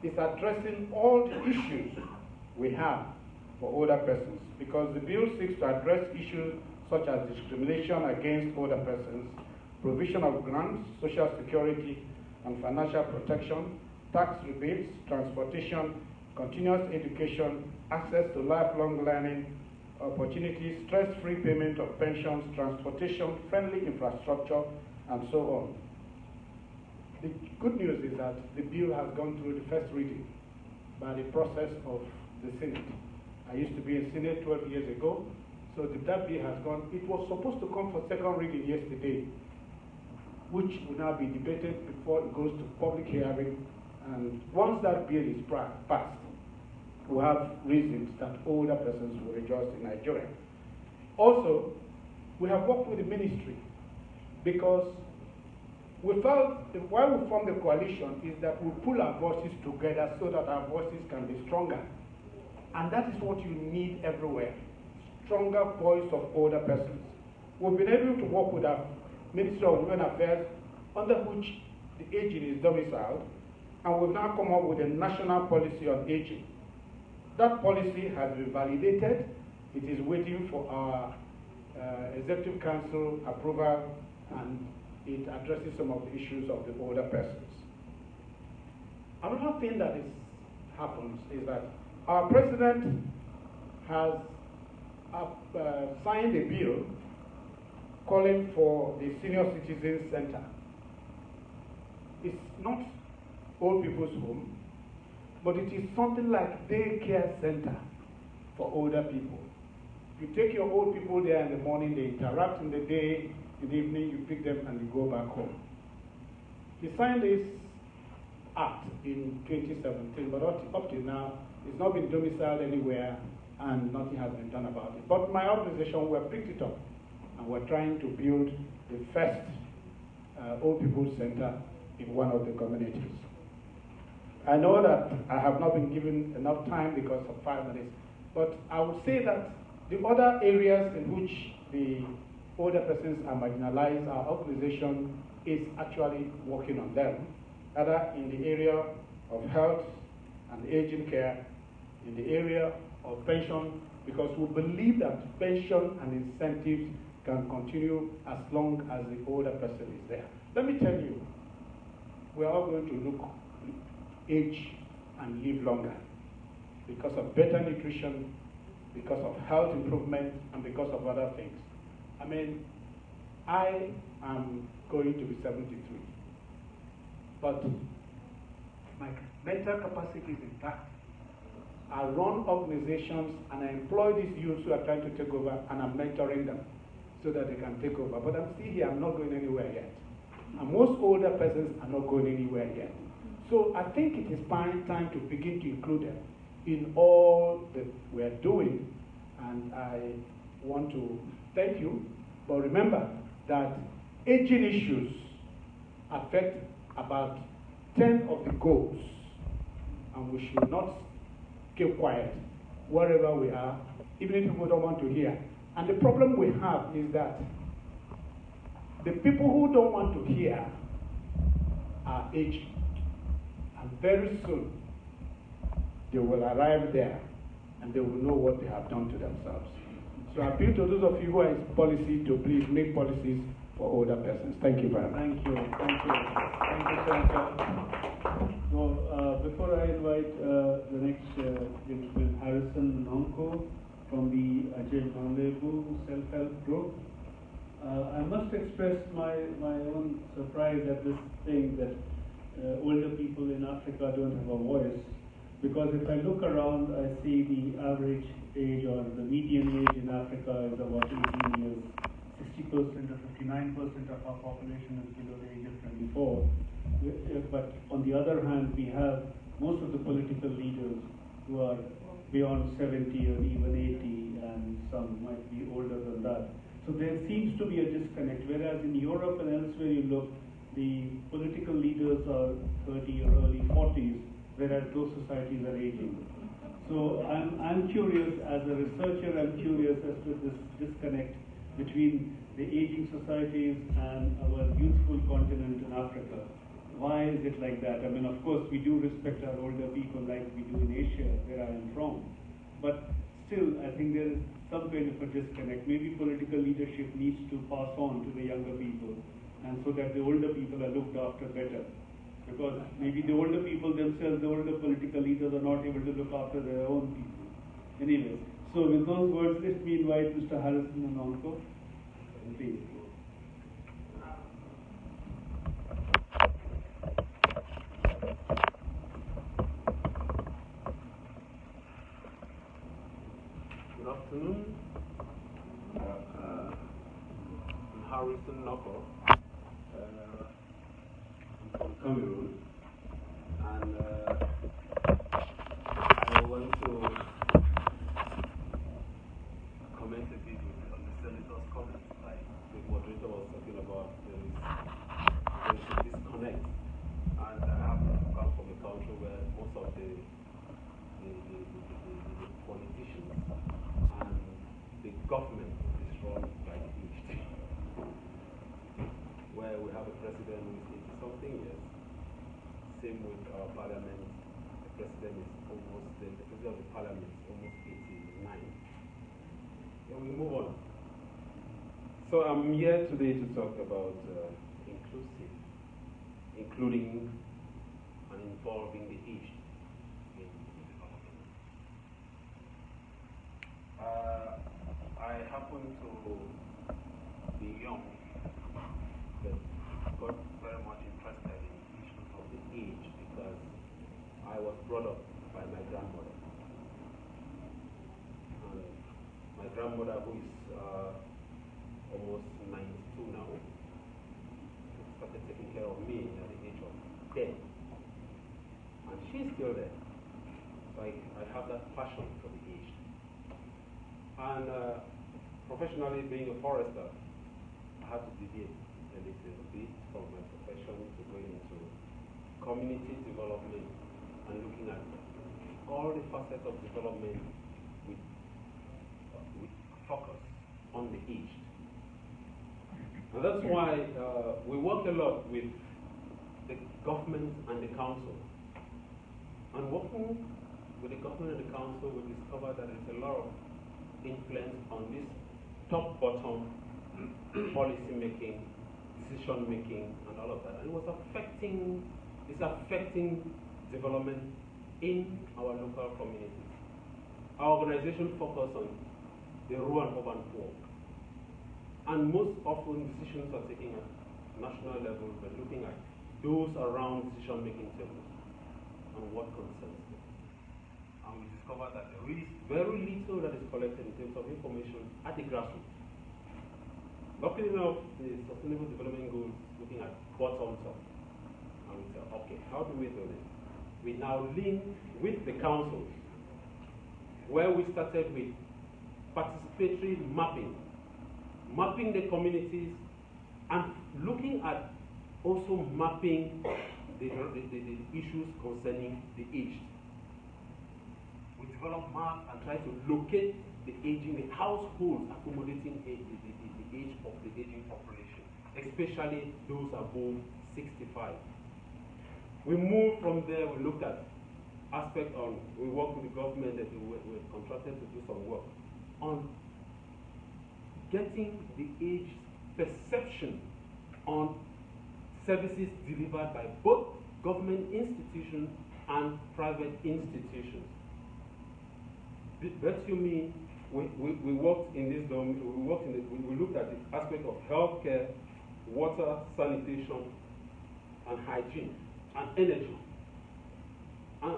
is addressing all the issues we have for older persons, because the bill seeks to address issues such as discrimination against older persons, provision of grants, social security and financial protection, tax rebates, transportation, continuous education, access to lifelong learning opportunities, stress-free payment of pensions, transportation, friendly infrastructure, and so on. The good news is that the bill has gone through the first reading by the process of the Senate. I used to be in Senate 12 years ago, so that bill has gone. It was supposed to come for second reading yesterday, which will now be debated before it goes to public hearing. And once that bill is passed, we have reasons that older persons will rejoice in Nigeria. Also, we have worked with the ministry because we felt why we formed the coalition is that we pull our voices together so that our voices can be stronger. And that is what you need everywhere, stronger voice of older persons. We've been able to work with our Ministry of Women Affairs, under which the aging is domiciled, and we've now come up with a national policy on aging. That policy has been validated. It is waiting for our Executive Council approval, and it addresses some of the issues of the older persons. Another thing that happens is that our President has signed a bill calling for the Senior Citizens Center. It's not old people's home, but it is something like daycare center for older people. You take your old people there in the morning, they interact in the day, in the evening you pick them and you go back home. He signed this act in 2017, but up to now, it's not been domiciled anywhere and nothing has been done about it. But my organization, we have picked it up and we're trying to build the first old people's center in one of the communities. I know that I have not been given enough time because of 5 minutes, but I would say that the other areas in which the older persons are marginalized, our organization is actually working on them, either in the area of health and aging care, in the area of pension, because we believe that pension and incentives can continue as long as the older person is there. Let me tell you, we are all going to look, age, and live longer because of better nutrition, because of health improvement, and because of other things. I mean, I am going to be 73, but my mental capacity is intact. I run organizations and I employ these youths who are trying to take over, and I'm mentoring them so that they can take over. But I'm still here, I'm not going anywhere yet. And most older persons are not going anywhere yet. So I think it is time to begin to include them in all that we're doing. And I want to thank you. But remember that aging issues affect about 10 of the goals. And we should not keep quiet wherever we are, even if people don't want to hear. And the problem we have is that the people who don't want to hear are aging. And very soon, they will arrive there and they will know what they have done to themselves. So I appeal to those of you who are in policy to please make policies for older persons. Thank you very much. Thank you. Thank you. Thank you, Senator. So before I invite the next gentleman, Harrison Nonko from the Ajay Manlebu self-help group, I must express my own surprise at this thing that older people in Africa don't have a voice. Because if I look around, I see the average age or the median age in Africa is about 18 years. 60% or 59% of our population is below the age of 24. But on the other hand, we have most of the political leaders who are beyond 70 or even 80, and some might be older than that. So there seems to be a disconnect, whereas in Europe and elsewhere you look, the political leaders are 30 or early 40s, whereas those societies are aging. So I'm curious, as a researcher, I'm curious as to this disconnect between the aging societies and our youthful continent in Africa. Why is it like that? I mean, of course, we do respect our older people like we do in Asia, where I am from. But still, I think there is some kind of a disconnect. Maybe political leadership needs to pass on to the younger people, and so that the older people are looked after better. Because maybe the older people themselves, the older political leaders are not able to look after their own people. Anyway, so with those words, let me invite Mr. Harrison Nonko. Please. Good afternoon. I'm Harrison Nonko. I'm from Cameroon, and I want to comment a bit on the senator's comments. Like the moderator was talking about, there is government is run by the aged, where we have a president who is 80-something years. Same with our parliament. The president of the parliament is almost 89. And we move on. So I'm here today to talk about including and involving the aged in development. I happen to be young, but got very much interested in issues of the aged because I was brought up by my grandmother. And my grandmother, who is almost 92 now, started taking care of me at the age of 10. And she's still there. So I have that passion for the aged. And professionally, being a forester, I had to deviate a little bit from my profession to go into community development and looking at all the facets of development with focus on the aged. And that's why we work a lot with the government and the council. And working with the government and the council, we discovered that there's a lot of influence on this top-bottom policy making, decision making, and all of that. And it's affecting development in our local communities. Our organization focuses on the rural and urban poor. And most often decisions are taken at national level, but looking at those around decision-making tables and what concerns them. And we discovered that there is very little that is collected in terms of information at the grassroots. Luckily enough, the Sustainable Development Goals looking at bottoms up. And we say, okay, how do we do this? We now link with the councils, where we started with participatory mapping the communities and looking at also mapping the issues concerning the aged. We develop maps and try to locate the households accommodating the age of the aging population, especially those above 65. We moved from there, we looked at we worked with the government that we were contracted to do some work on getting the age perception on services delivered by both government institutions and private institutions. That you mean we worked in this domain, we looked at the aspect of healthcare, water, sanitation, and hygiene, and energy. And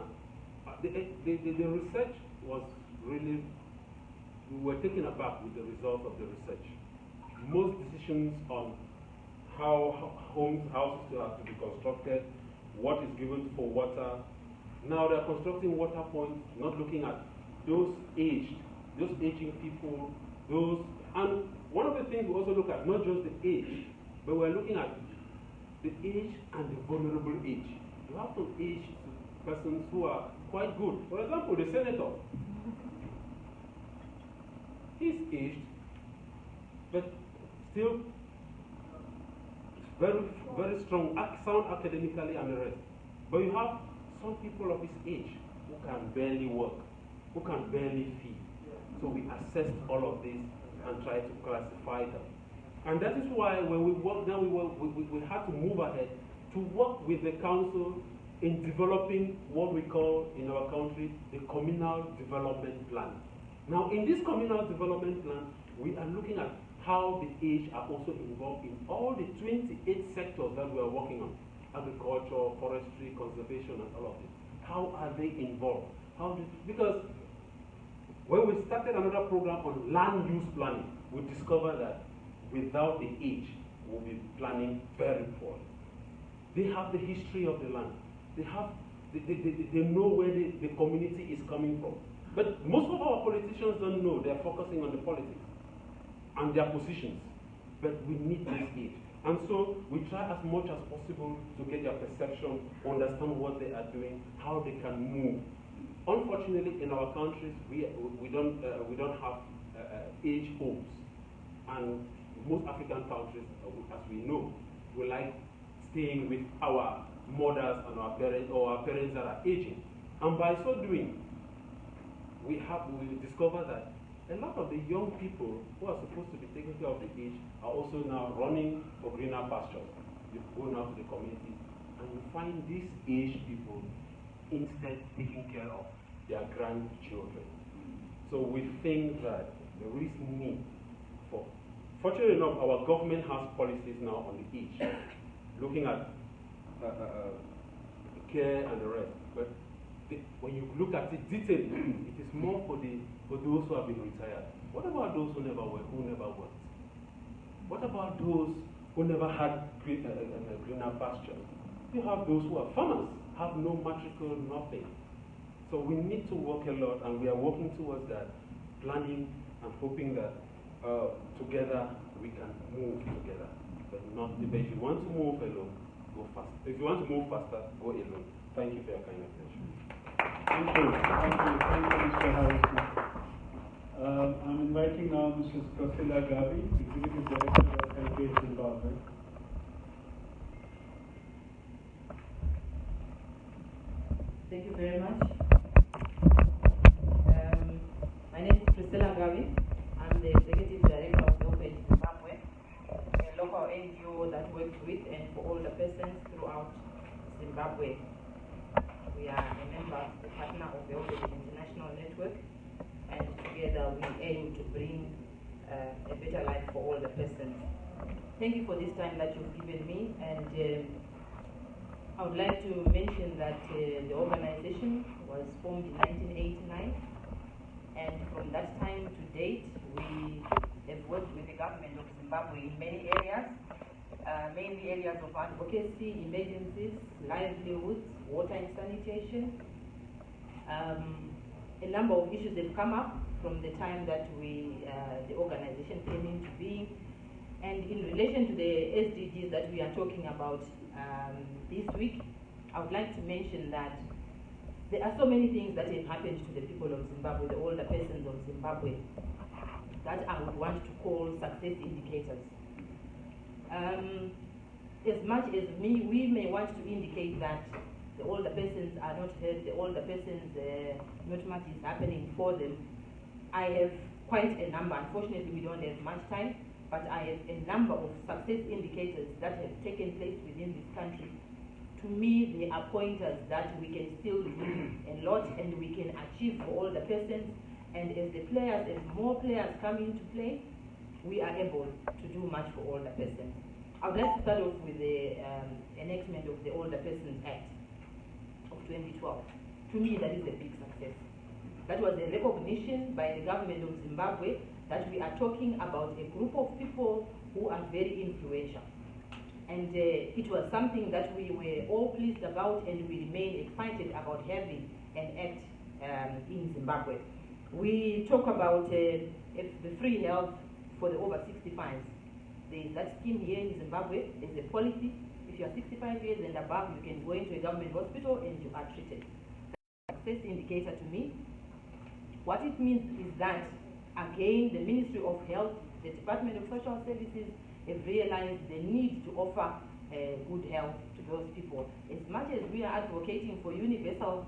the research was really, we were taken aback with the result of the research. Most decisions on how houses have to be constructed, what is given for water. Now they're constructing water points, not looking at those aging people, and one of the things we also look at, not just the age, but we're looking at the age and the vulnerable age. You have some aged persons who are quite good. For example, the senator. He's aged, but still very, very strong, sound academically and the rest. But you have some people of his age who can barely work, who can barely feed. So we assessed all of this and tried to classify them. And that is why when we work now, we had to move ahead to work with the council in developing what we call in our country the communal development plan. Now in this communal development plan, we are looking at how the aged are also involved in all the 28 sectors that we are working on. Agriculture, forestry, conservation, and all of this. How are they involved? Because when we started another program on land use planning, we discovered that without the age, we'll be planning very poorly. They have the history of the land. They know where the community is coming from. But most of our politicians don't know. They're focusing on the politics and their positions. But we need this age. And so we try as much as possible to get their perception, understand what they are doing, how they can move. Unfortunately, in our countries, we don't have age homes. And most African countries, as we know, we like staying with our mothers and our parents, or our parents that are aging. And by so doing, we discover that a lot of the young people who are supposed to be taking care of the aged are also now running for greener pastures. You go now to the community and you find these aged people instead taking care of their grandchildren. So we think that there is need for, fortunately enough, our government has policies now on the aged, looking at care and the rest. But when you look at it detailedly, it is more for those who have been retired. What about those who never worked? What about those who never had greener pastures? You have those who are farmers, have no matricle, nothing. So we need to work a lot, and we are working towards that, planning and hoping that together we can move together. But if you want to move alone, go fast. If you want to move faster, go alone. Thank you for your kind attention. Thank you, Mr. Harrison. I'm inviting now Mrs. Priscilla Gavi, Executive Director of Helpage Zimbabwe. Thank you very much. My name is Priscilla Gavi. I'm the Executive Director of Helpage Zimbabwe, a local NGO that works with and for older persons throughout Zimbabwe. We are a member, a partner of the Helpage International Network, and together we aim to bring a better life for older persons. Thank you for this time that you've given me, and I would like to mention that the organization was formed in 1989, and from that time to date, we have worked with the government of Zimbabwe in many areas, mainly areas of advocacy, emergencies, livelihoods, water and sanitation. A number of issues have come up from the time that the organization came into being. And in relation to the SDGs that we are talking about this week, I would like to mention that there are so many things that have happened to the people of Zimbabwe, the older persons of Zimbabwe, that I would want to call success indicators. As much as we may want to indicate that the older persons are not heard, the older persons, not much is happening for them, I have quite a number. Unfortunately, we don't have much time, but I have a number of success indicators that have taken place within this country. To me, they are pointers that we can still do a lot and we can achieve for all the persons. And as the players, as more players come into play, we are able to do much for all the persons. I would like to start off with the enactment of the Older Persons Act of 2012. To me, that is a big success. That was a recognition by the government of Zimbabwe that we are talking about a group of people who are very influential. And it was something that we were all pleased about, and we remain excited about having an act in Zimbabwe. We talk about the free health for the over 65s. There's that scheme here in Zimbabwe. There's a policy. If you are 65 years and above, you can go into a government hospital and you are treated. That's a success indicator to me. What it means is that, again, the Ministry of Health, the Department of Social Services have realized the need to offer good health to those people. As much as we are advocating for universal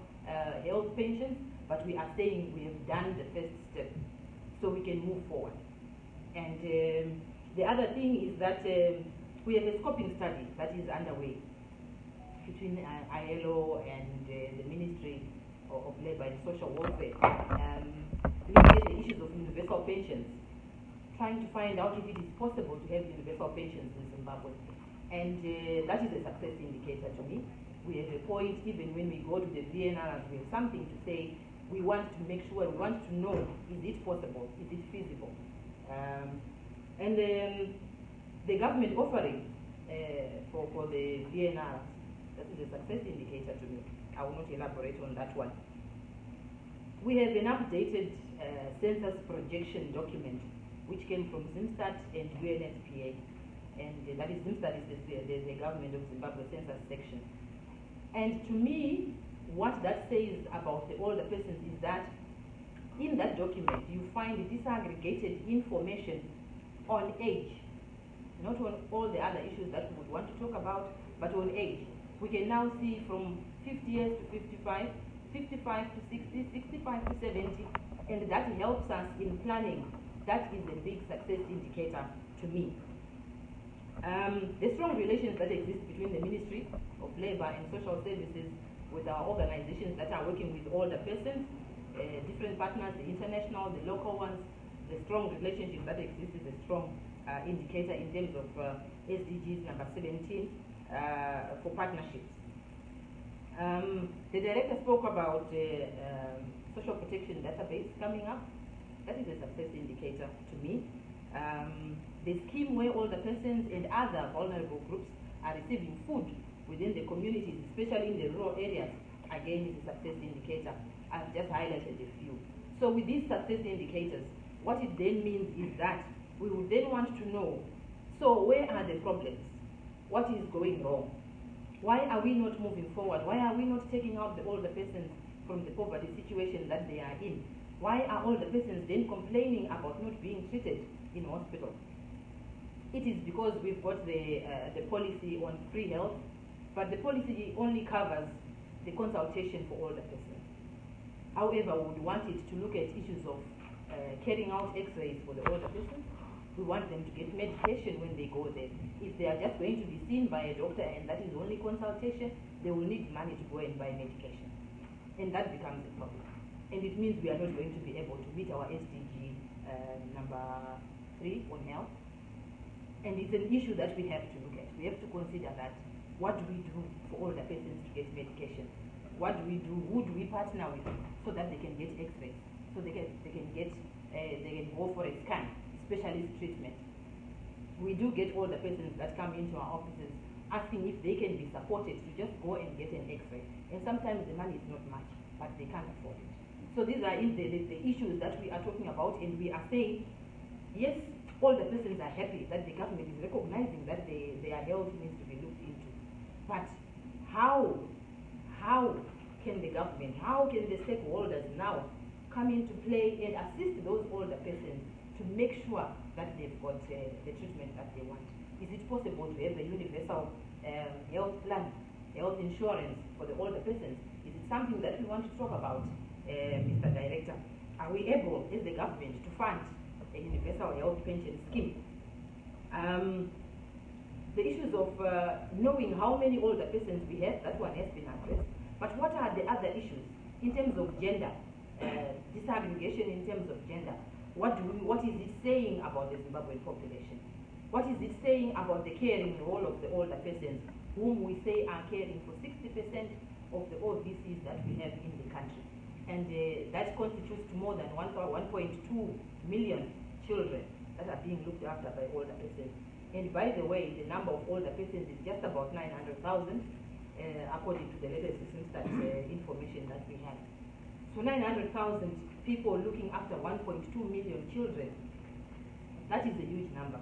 health pensions, but we are saying we have done the first step, so we can move forward. And the other thing is that we have a scoping study that is underway between ILO and the Ministry of Labour and Social Welfare, looking at the issues of universal pensions, trying to find out if it is possible to have universal pensions in Zimbabwe. And that is a success indicator to me. We have a point, even when we go to the VNRs, we have something to say. We want to make sure, we want to know, is it possible, is it feasible? And the government offering for the VNRs, that is a success indicator to me. I will not elaborate on that one. We have an updated census projection document which came from ZimStat and UNFPA. And that is ZimStat is the government of Zimbabwe census section. And to me, what that says about the older persons is that in that document, you find disaggregated information on age, not on all the other issues that we would want to talk about, but on age. We can now see from 50 years to 55, 55 to 60, 65 to 70, and that helps us in planning. That is a big success indicator to me. The strong relations that exist between the Ministry of Labour and Social Services with our organizations that are working with older persons, different partners, the international, the local ones, the strong relationship that exists is a strong indicator in terms of SDGs number 17 for partnerships. The director spoke about social protection database coming up. That is a success indicator to me. The scheme where older persons and other vulnerable groups are receiving food within the communities, especially in the rural areas, again is a success indicator. I've just highlighted a few. So with these success indicators, what it then means is that we would then want to know, so where are the problems? What is going wrong? Why are we not moving forward? Why are we not taking out the older persons from the poverty situation that they are in? Why are older persons then complaining about not being treated in hospital? It is because we've got the policy on free health, but the policy only covers the consultation for older persons. However, we would want it to look at issues of carrying out x-rays for the older persons. We want them to get medication when they go there. If they are just going to be seen by a doctor and that is only consultation, they will need money to go and buy medication. And that becomes a problem. And it means we are not going to be able to meet our SDG number 3 on health. And it's an issue that we have to look at. We have to consider that. What do we do for older persons to get medication? What do we do? Who do we partner with so that they can get x-rays? So they can go for a scan, specialist treatment. We do get older persons that come into our offices asking if they can be supported to just go and get an x-ray. And sometimes the money is not much, but they can't afford it. So these are the issues that we are talking about, and we are saying, yes, older persons are happy that the government is recognizing that their health needs to be looked into. But how can the government, how can the stakeholders now come into play and assist those older persons to make sure that they've got the treatment that they want? Is it possible to have a universal health plan, health insurance for the older persons? Is it something that we want to talk about, Mr. Director? Are we able, as the government, to fund a universal health pension scheme? The issues of knowing how many older persons we have, that one has been addressed. But what are the other issues in terms of gender, disaggregation in terms of gender? What is it saying about the Zimbabwean population? What is it saying about the caring role of the older persons, whom we say are caring for 60% of the OVCs that we have in the country? And that constitutes to more than 1.2 million children that are being looked after by older persons. And by the way, the number of older persons is just about 900,000, according to the latest Census information that we have. So 900,000 people looking after 1.2 million children, that is a huge number.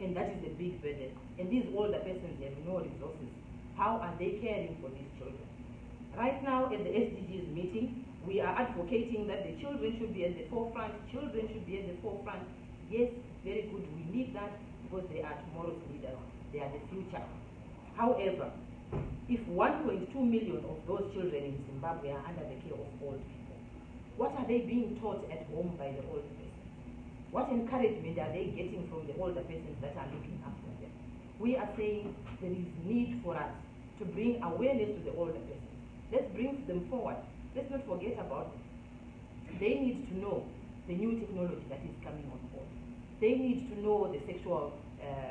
And that is a big burden. And these older persons have no resources. How are they caring for these children? Right now at the SDGs meeting, we are advocating that the children should be at the forefront. Children should be at the forefront. Yes, very good. We need that because they are tomorrow's leaders. They are the future. However, if 1.2 million of those children in Zimbabwe are under the care of old people, what are they being taught at home by the older persons? What encouragement are they getting from the older persons that are looking after them? We are saying there is need for us to bring awareness to the older persons. Let's bring them forward. Let's not forget about them. They need to know the new technology that is coming on board. They need to know the sexual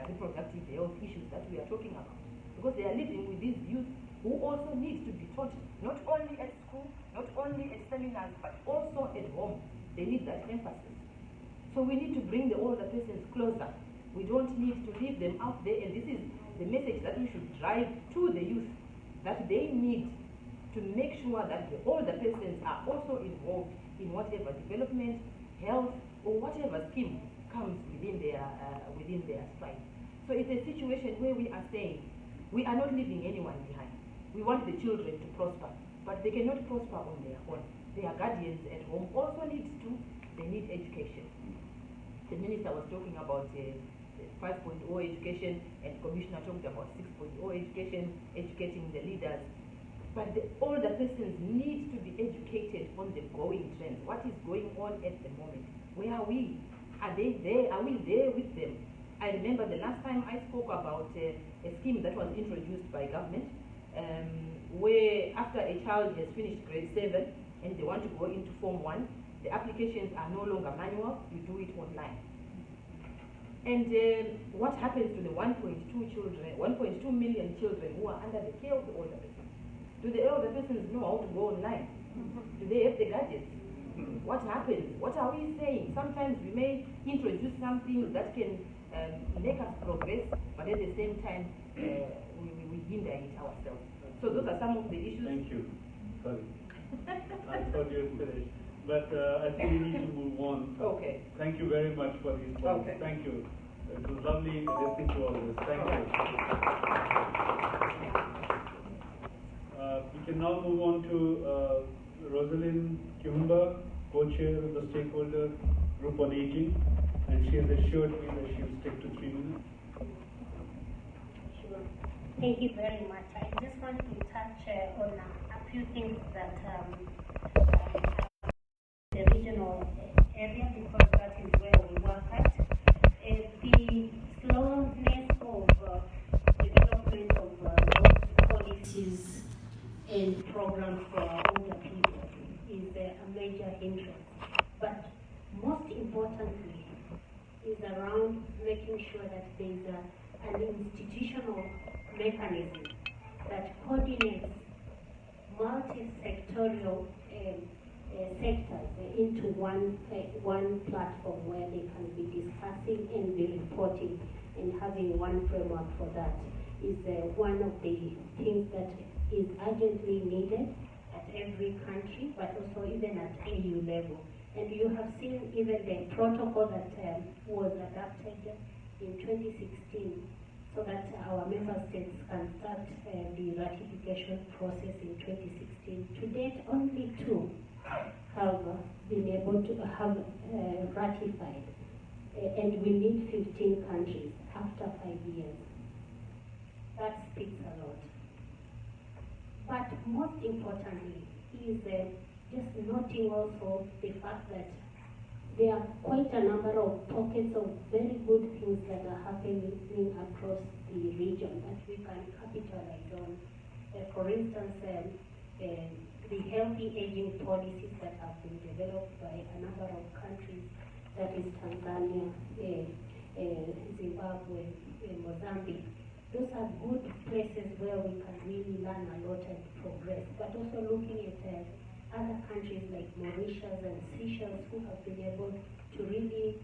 reproductive health issues that we are talking about. Because they are living with these youth who also need to be taught, not only at school, not only at seminars, but also at home. They need that emphasis. So we need to bring the older persons closer. We don't need to leave them out there, and this is the message that we should drive to the youth, that they need to make sure that the older persons are also involved in whatever development, health, or whatever scheme comes within their stride. So it's a situation where we are saying we are not leaving anyone behind. We want the children to prosper, but they cannot prosper on their own. Their guardians at home also need to, the the minister was talking about 5.0 education, and Commissioner talked about 6.0 education, educating the leaders. But the older persons need to be educated on the going trends. What is going on at the moment? Where are we? Are they there? Are we there with them? I remember the last time I spoke about a scheme that was introduced by government, where after a child has finished grade 7 and they want to go into Form 1, the applications are no longer manual, you do it online. And what happens to the 1.2 million children who are under the care of the older persons? Do the elder persons know how to go online? Do they have the gadgets? What happens? What are we saying? Sometimes we may introduce something that can make us progress, but at the same time, we hinder it ourselves. So those are some of the issues. Thank you. Sorry. I thought you had finished. But I think we need to move on. Okay. Thank you very much for these points. Okay. Thank you. It was lovely listening to all this. Thank you. We can now move on to Rosalind Kiumba, co-chair of the stakeholder group on aging, and she has assured me that she will stick to 3 minutes. Sure. Thank you very much. I just want to touch on a few things that the regional area, because that is where we work at. The slowness of development of those policies and programs for our older people is a major hindrance. But most importantly is around making sure that there is an institutional mechanism that coordinates multi-sectorial sectors into one platform where they can be discussing and be reporting, and having one framework for that is one of the things that is urgently needed at every country, but also even at EU level. And you have seen even the protocol that was adopted in 2016, so that our member states can start the ratification process in 2016. To date, only 2 have been able to have ratified, and we need 15 countries after 5 years. That speaks a lot. But most importantly is just noting also the fact that there are quite a number of pockets of very good things that are happening across the region that we can capitalize on. For instance, the healthy aging policies that have been developed by a number of countries, that is Tanzania, Zimbabwe, Mozambique. Those are good places where we can really learn a lot and progress. But also looking at other countries like Mauritius and Seychelles, who have been able to really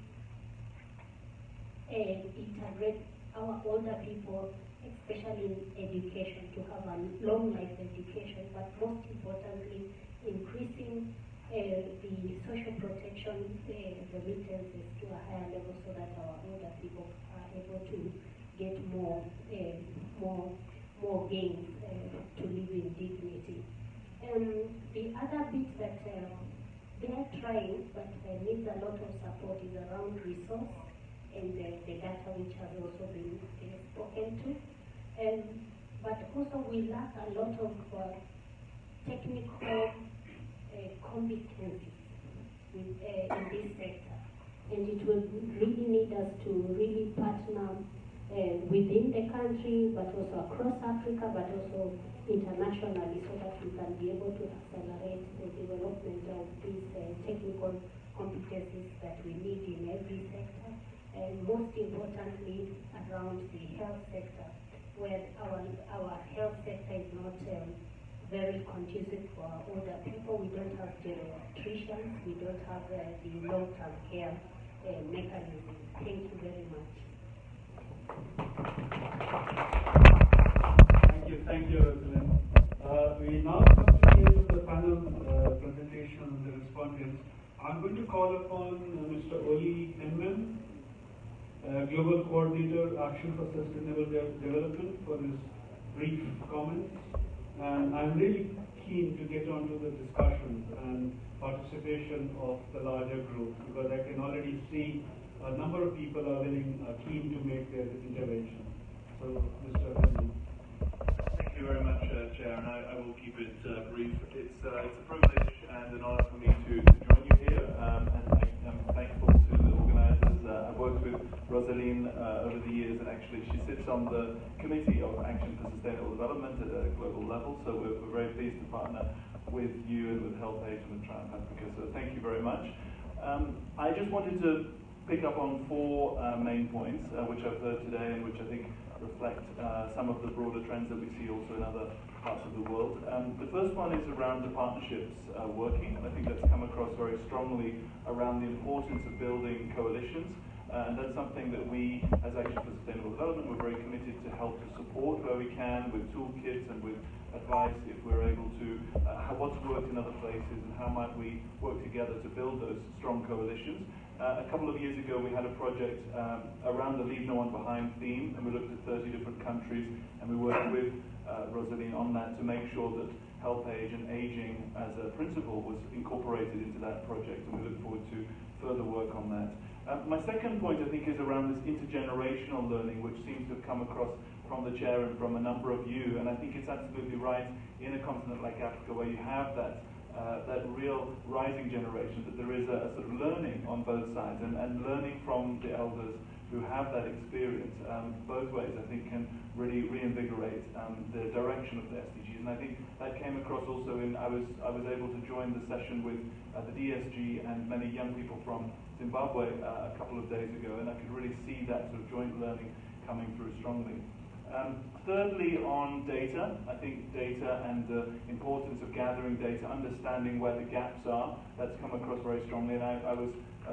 integrate our older people, especially in education, to have a long life education, but most importantly, increasing the social protection remittances to a higher level, so that our older people are able to get more gains to live in dignity. The other bit that they are trying, but needs a lot of support, is around resource and the data, which has also been spoken to. But also we lack a lot of technical competencies in this sector, and it will really need us to really partner within the country, but also across Africa, but also internationally, so that we can be able to accelerate the development of these technical competencies that we need in every sector, and most importantly around the health sector, where our health sector is not very conducive for our older people. We don't have geriatricians, we don't have the long-term care mechanism. Thank you very much. Thank you, Rosalind. We now come to the end of the panel presentation and the respondents. I'm going to call upon Mr. Oli Enman, Global Coordinator, Action for Sustainable Development, for his brief comments. And I'm really keen to get onto the discussions and participation of the larger group, because I can already see a number of people are keen to make their intervention. So, Mr. Henry. Thank you very much, Chair, and I will keep it brief. It's a privilege and an honor for me to join you here, and I'm thankful to the organizers. I've worked with Rosaline over the years, and actually she sits on the Committee of Action for Sustainable Development at a global level, so we're very pleased to partner with you and with HelpAge and with Triumph Africa, so thank you very much. I just wanted to pick up on four main points, which I've heard today and which I think reflect some of the broader trends that we see also in other parts of the world. The first one is around the partnerships working, and I think that's come across very strongly around the importance of building coalitions, and that's something that we, as Action for Sustainable Development, we're very committed to help to support where we can with toolkits and with advice if we're able to, what's worked in other places and how might we work together to build those strong coalitions. A couple of years ago, we had a project around the Leave No One Behind theme, and we looked at 30 different countries, and we worked with Rosaline on that to make sure that HelpAge and aging as a principle was incorporated into that project, and we look forward to further work on that. My second point, I think, is around this intergenerational learning, which seems to have come across from the Chair and from a number of you, and I think it's absolutely right in a continent like Africa where you have that real rising generation, that there is a sort of learning on both sides and learning from the elders who have that experience both ways, I think, can really reinvigorate the direction of the SDGs. And I think that came across also in, I was able to join the session with the DSG and many young people from Zimbabwe a couple of days ago, and I could really see that sort of joint learning coming through strongly. Thirdly, on data, I think data and the importance of gathering data, understanding where the gaps are, that's come across very strongly, and I was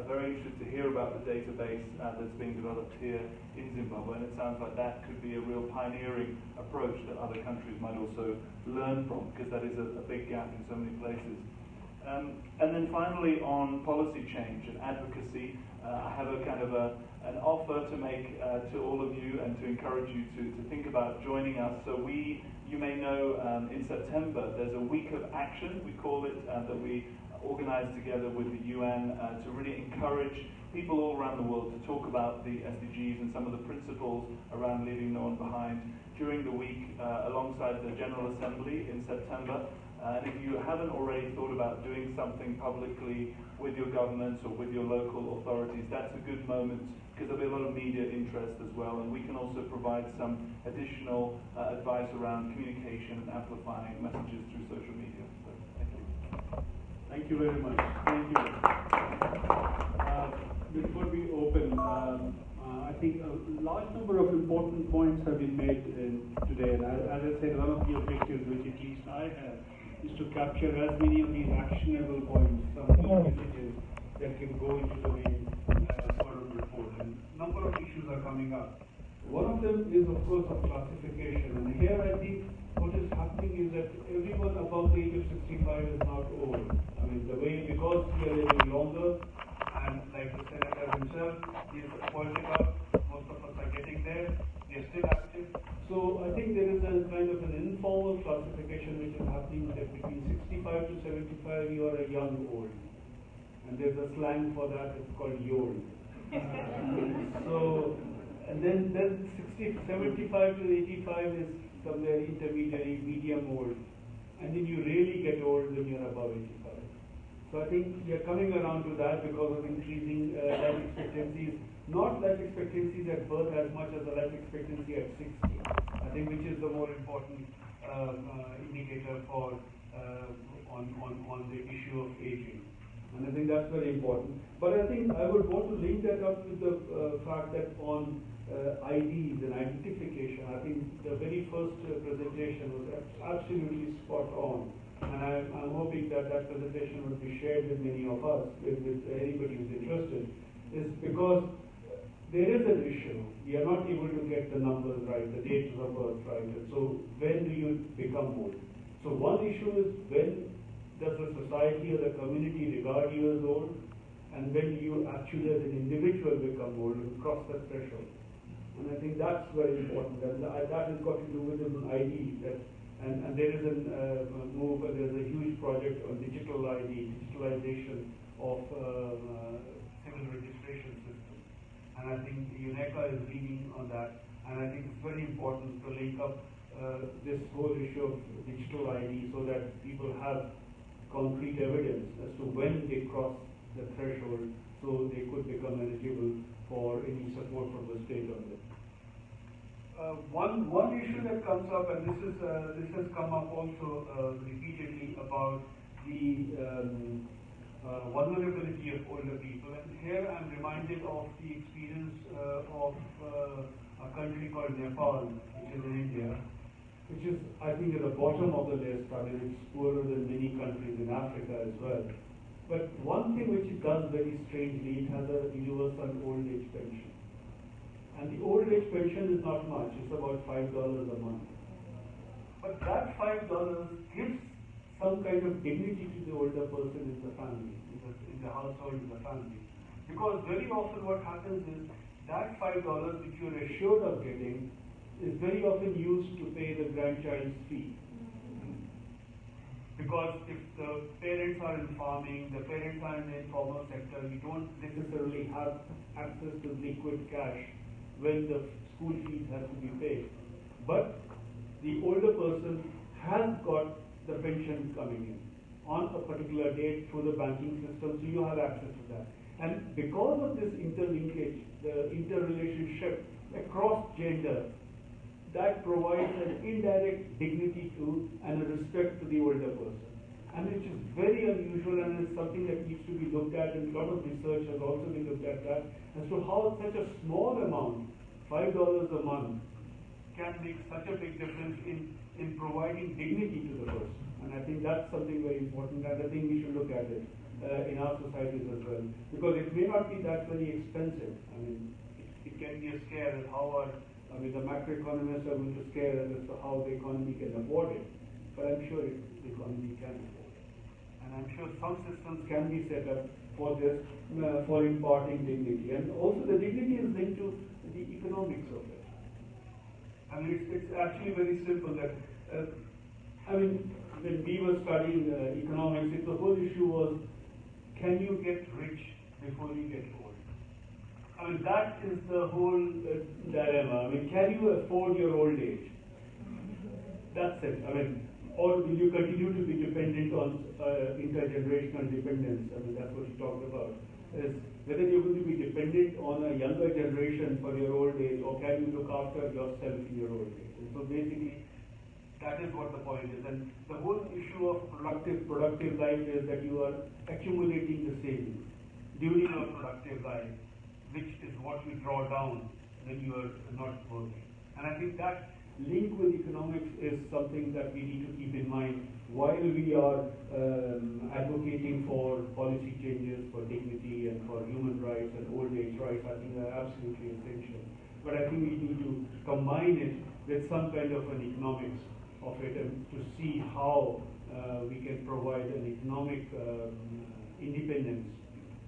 very interested to hear about the database that's being developed here in Zimbabwe, and it sounds like that could be a real pioneering approach that other countries might also learn from, because that is a big gap in so many places. And then finally, on policy change and advocacy, I have a kind of an offer to make to all of you and to encourage you to think about joining us. So you may know, in September, there's a week of action, we call it, that we organize together with the UN to really encourage people all around the world to talk about the SDGs and some of the principles around leaving no one behind during the week alongside the General Assembly in September. And if you haven't already thought about doing something publicly with your governments or with your local authorities, that's a good moment, because there'll be a lot of media interest as well, and we can also provide some additional advice around communication and amplifying messages through social media. So, thank you. Thank you very much. Thank you. Before we open, I think a large number of important points have been made today, and as I said, one of the objectives which at least I have is to capture as many of these actionable points, some key messages that can go into the main forum report. And a number of issues are coming up. One of them is, of course, of classification. And here I think what is happening is that everyone above the age of 65 is not old. I mean, the way, because we are living longer, and like the Senator himself, he is pointing out, most of us are getting there, they are still active. So I think there is a kind of an informal classification which is happening that between 65 to 75 you are a young old. And there's a slang for that, it's called yold. So, and then 75 to 85 is somewhere intermediary, medium old. And then you really get old when you're above 85. So I think we are coming around to that because of increasing life expectancies. Not life expectancies at birth as much as the life expectancy at 60. I think which is the more important indicator for on the issue of aging. And I think that's very important. But I think I would want to link that up with the fact that on IDs and identification, I think the very first presentation was absolutely spot on. And I'm hoping that that presentation will be shared with many of us, with anybody who's interested, is because there is an issue. We are not able to get the numbers right, the dates of birth right. And so when do you become old? So one issue is, when does the society or the community regard you as old? And when do you actually as an individual become old and cross that threshold? And I think that's very important. And that has got to do with an ID. And there is a move, there's a huge project on digital ID, digitalization of civil registration system. is leading on that, and I think it's very important to link up this whole issue of digital ID so that people have concrete evidence as to when they cross the threshold, so they could become eligible for any support from the state on this. One issue that comes up, and this has come up also repeatedly, about the vulnerability of older people. And here I'm reminded of the experience of a country called Nepal, which is in India, which is, I think, at the bottom of the list. I mean, it's poorer than many countries in Africa as well. But one thing which it does very strangely, it has a universal old age pension. And the old age pension is not much, it's about $5 a month. But that $5 gives some kind of dignity to the older person in the family, in the household, in the family. Because very often what happens is that $5 which you're assured of getting is very often used to pay the grandchild's fee. Because if the parents are in farming, the parents are in the informal sector, we don't necessarily have access to liquid cash when the school fees has to be paid. But the older person has got the pension coming in on a particular date through the banking system, so you have access to that. And because of this interlinkage, the interrelationship across gender, that provides an indirect dignity to and a respect to the older person. And which is very unusual, and it's something that needs to be looked at, and a lot of research has also been looked at that, as to how such a small amount, $5 a month, can make such a big difference in providing dignity to the person. And I think that's something very important, and I think we should look at it in our societies as well. Because it may not be that very expensive. I mean, it can be a scare at how the macroeconomists are going to scare us as to how the economy can afford it. But I'm sure the economy can afford it. And I'm sure some systems can be set up for this, for imparting dignity. And also the dignity is linked to the economics of it. I mean, it's actually very simple that, when we were studying economics, the whole issue was, can you get rich before you get old? I mean, that is the whole dilemma. I mean, can you afford your old age? That's it. I mean, or will you continue to be dependent on intergenerational dependence? I mean, that's what you talked about. Is whether you're going to be dependent on a younger generation for your old age, or can you look after yourself in your old age? And so basically, that is what the point is. And the whole issue of productive life is that you are accumulating the savings during your productive life, which is what you draw down when you are not working. And I think that link with economics is something that we need to keep in mind while we are advocating for policy changes, for dignity and for human rights and old age rights. I think they're absolutely essential. But I think we need to combine it with some kind of an economics of it, and to see how we can provide an economic independence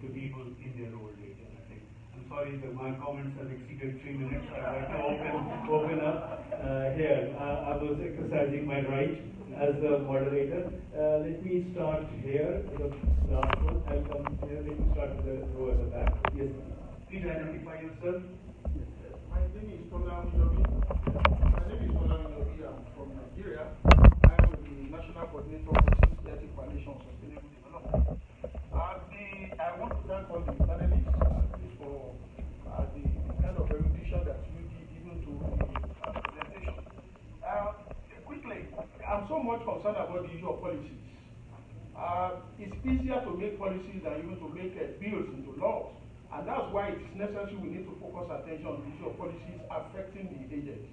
to people in their old age. And I think, I'm sorry that my comments have exceeded 3 minutes. I'd like to open up here. I was exercising my right as the moderator. Let me start here, the last one. I'll come here. Let me start with the row at the back. Yes, please identify yourself. My name is Tola Miyobi. I'm from Nigeria. I am the National Coordinator for Society Coalition on Sustainable Development. I want to thank all the panelists for the kind of erudition that you did even to the presentation. Quickly, I'm so much concerned about the issue of policies. It's easier to make policies than even to make bills into laws. And that's why it's necessary we need to focus attention on the issue of policies affecting the aged.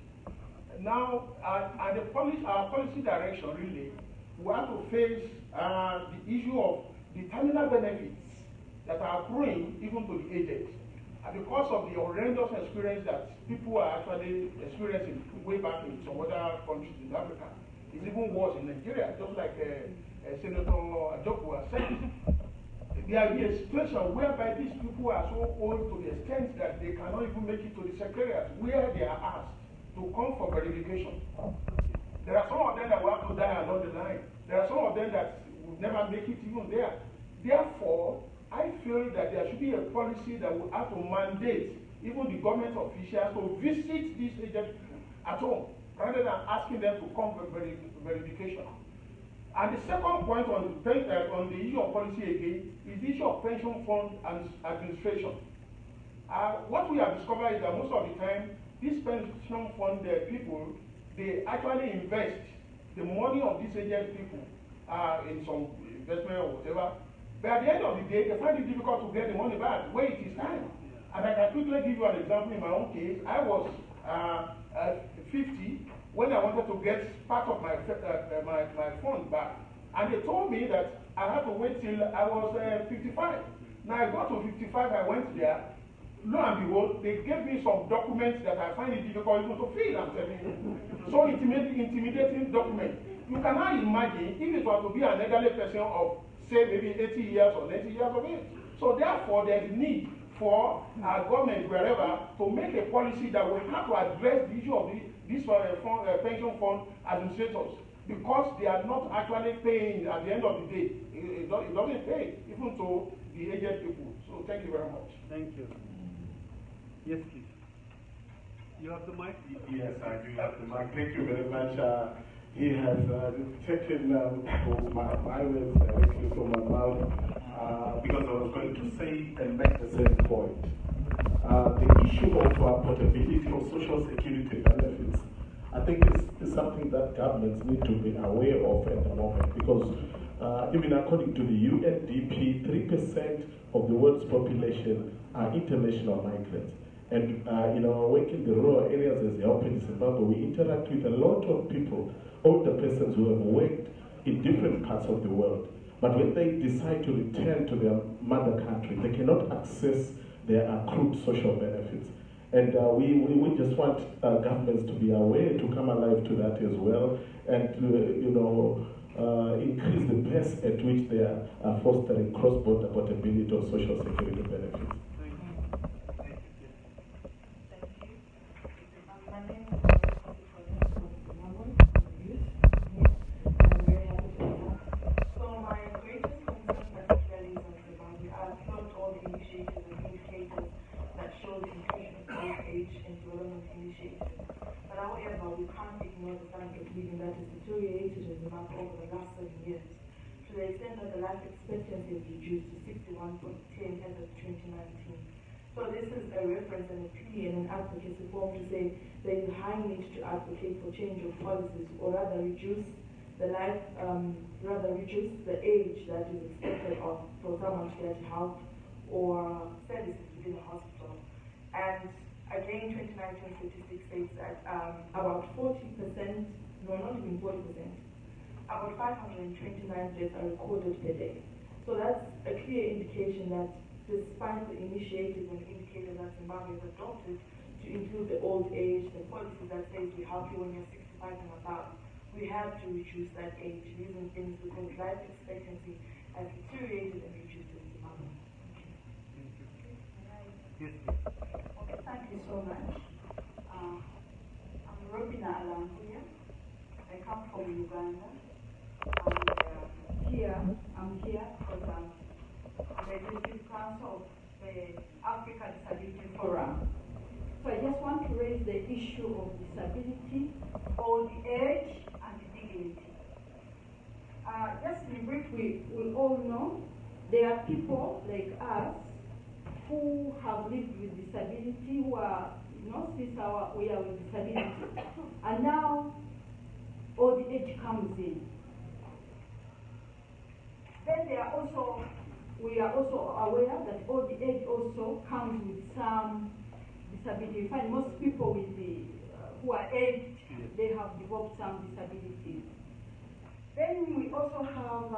Now, our policy direction really, we have to face the issue of the terminal benefits that are accruing even to the aged. Because of the horrendous experience that people are actually experiencing way back in some other countries in Africa, it's even worse in Nigeria, just like Senator Ajoku has said. There will be a situation whereby these people are so old to the extent that they cannot even make it to the secretariat where they are asked to come for verification. There are some of them that will have to die along the line. There are some of them that will never make it even there. Therefore, I feel that there should be a policy that will have to mandate even the government officials to visit these agents at home rather than asking them to come for verification. And the second point on the issue of policy again is the issue of pension fund and administration. What we have discovered is that most of the time, these pension fund people, they actually invest the money of these agent people in some investment or whatever. But at the end of the day, they find it difficult to get the money back when it is time. And I can quickly give you an example in my own case. I was 50 when I wanted to get part of my fund back. And they told me that I had to wait till I was 55. Now I got to 55, I went there. Lo and behold, they gave me some documents that I find it difficult even to fill, I'm telling you. So intimidating documents. You cannot imagine if it was to be an elderly person of, say, maybe 80 years or 90 years of age. So therefore, there is need for our government, wherever, to make a policy that will have to address the issue of these pension fund administrators, because they are not actually paying at the end of the day. It doesn't pay, even to the aged people. So thank you very much. Thank you. Yes, please. You have the mic? Yes, I do have the mic. Thank you very much. He has taken my words directly from my mouth because I was going to say and make the same point. The issue of portability of social security benefits, I think is something that governments need to be aware of at the moment, because even according to the UNDP, 3% of the world's population are international migrants. And working the rural areas as help in Zimbabwe, we interact with a lot of people, older persons who have worked in different parts of the world. But when they decide to return to their mother country, they cannot access their accrued social benefits. And we just want governments to be aware, to come alive to that as well, and to increase the pace at which they are fostering cross-border portability of social security benefits. Over the last 7 years, to the extent that the life expectancy is reduced to 61.10 as of 2019. So this is a reference and a plea and an advocacy form to say there is a high need to advocate for change of policies, or rather reduce the age that is expected of for someone to get help or services within a hospital. And again, 2019 statistics states that about 40%, no, not even 40%. About 529 deaths are recorded per day. So that's a clear indication that despite the initiatives and indicators that Zimbabwe has adopted to include the old age, the policies that say we help you when you're 65 and above, we have to reduce that age, reason things because life expectancy has deteriorated and reduced in Zimbabwe. Yes, okay, thank you so much. I'm Robina Alambuya. I come from Uganda. And I'm here because I'm the Executive Council of the Africa Disability Forum. So I just want to raise the issue of disability, old age, and dignity. Just in brief, we all know there are people like us who have lived with disability, who are, since we are with disability. And now old age comes in. Then we are also aware that old age also comes with some disability. In fact, most people with who are aged, they have developed some disabilities. Then we also have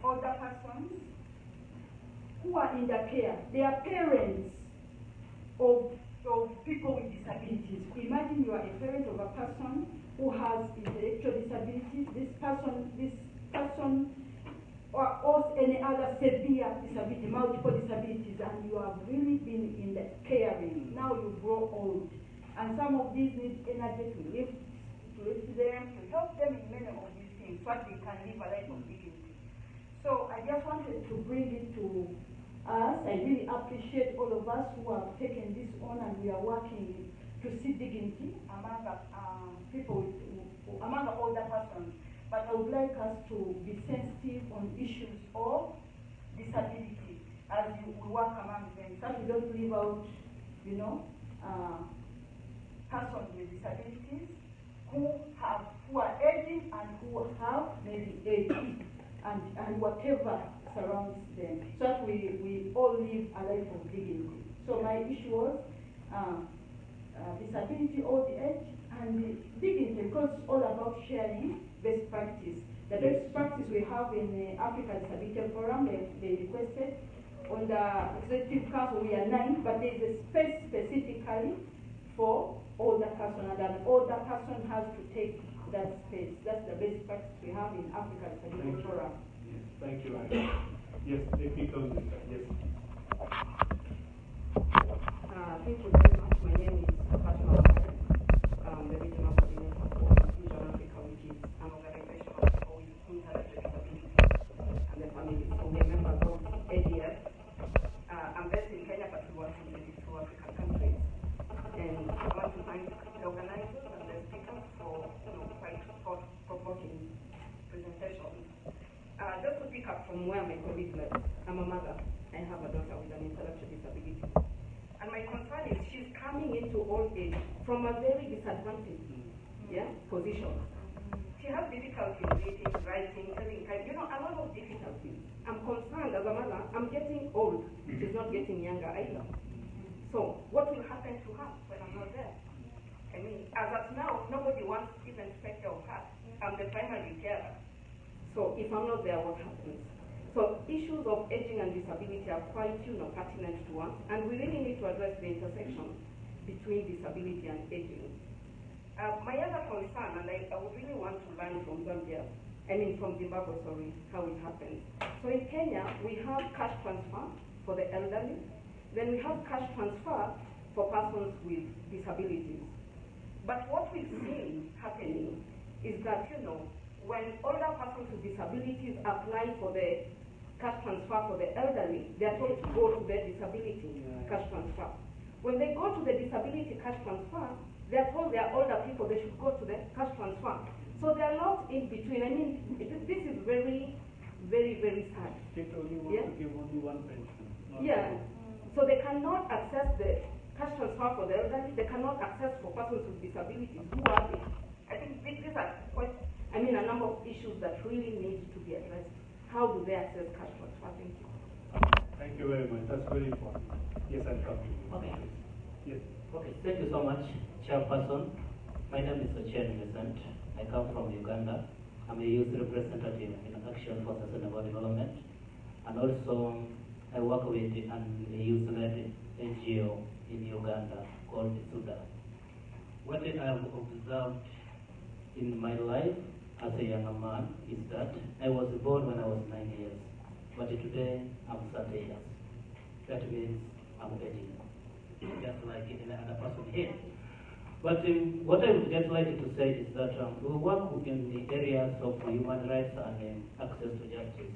older persons who are in the care. They are parents of people with disabilities. Imagine you are a parent of a person who has intellectual disabilities. This person or any other severe disability, multiple disabilities, and you have really been in the caring. Now you grow old, and some of these need energy to lift them, to help them in many of these things, so that they can live a life of dignity. So I just wanted to bring it to us. I really appreciate all of us who have taken this on, and we are working to see dignity among people, among older persons. But I would like us to be sensitive on issues of disability as we work among them, so we don't leave out, you know, persons with disabilities who are aging and who have maybe aged and whatever surrounds them, so that we all live a life of dignity. So my issue was disability, old age, and dignity, because it's all about sharing best practice. The best practice we have in the Africa Disability Forum, they requested. On the Executive Council, we are 9, but there is a space specifically for older person, and an older person has to take that space. That's the best practice we have in Africa Disability Forum. Yes, thank you. Yes, if you come this side, yes. Thank you very much. My name is Fatima Ahmed. I'm the regional coordinator for Geographical, which is an organization of people with intellectual disabilities and their families. So we're members of ADF. I'm based in Kenya, but we work in 22 African countries. And I want to thank the organizers and the speakers for quite thought-provoking presentations. Just to pick up from where my colleague left, I'm a mother. I have a daughter with an intellectual disability. And my concern is she's coming into old age from a very disadvantaged position. She has difficulty reading, writing, telling time, a lot of difficulties. I'm concerned as a mother, I'm getting old. She's not getting younger either. So what will happen to her when I'm not there? I mean, as of now, nobody wants to even take care of her. I'm the primary carer. So if I'm not there, what happens? So issues of aging and disability are quite, pertinent to us, and we really need to address the intersection between disability and aging. My other concern, and I would really want to learn from Zimbabwe, how it happens. So in Kenya, we have cash transfer for the elderly, then we have cash transfer for persons with disabilities. But what we've seen happening is that, when older persons with disabilities apply for the cash transfer for the elderly, they are told to go to the disability cash transfer. When they go to the disability cash transfer, they are told they are older people, they should go to the cash transfer. So they are not in between. I mean, this is very, very, very sad. State only want to give only one pension. So they cannot access the cash transfer for the elderly, they cannot access for persons with disabilities. Who are they? I think these are quite, a number of issues that really need to be addressed. How do they access cash transfer? Thank you. Thank you very much. That's very important. Yes, I'll come to you. Okay. Yes. Okay, thank you so much, Chairperson. My name is Ochieng Vincent. I come from Uganda. I'm a youth representative in Action for Sustainable Development. And also, I work with a youth-led NGO in Uganda called SUDA. What I have observed in my life as a younger man is that I was born when I was 9 years, but today I'm 30 years. That means I'm aging, just like any other person here. But what I would just like to say is that we work in the areas of human rights and access to justice.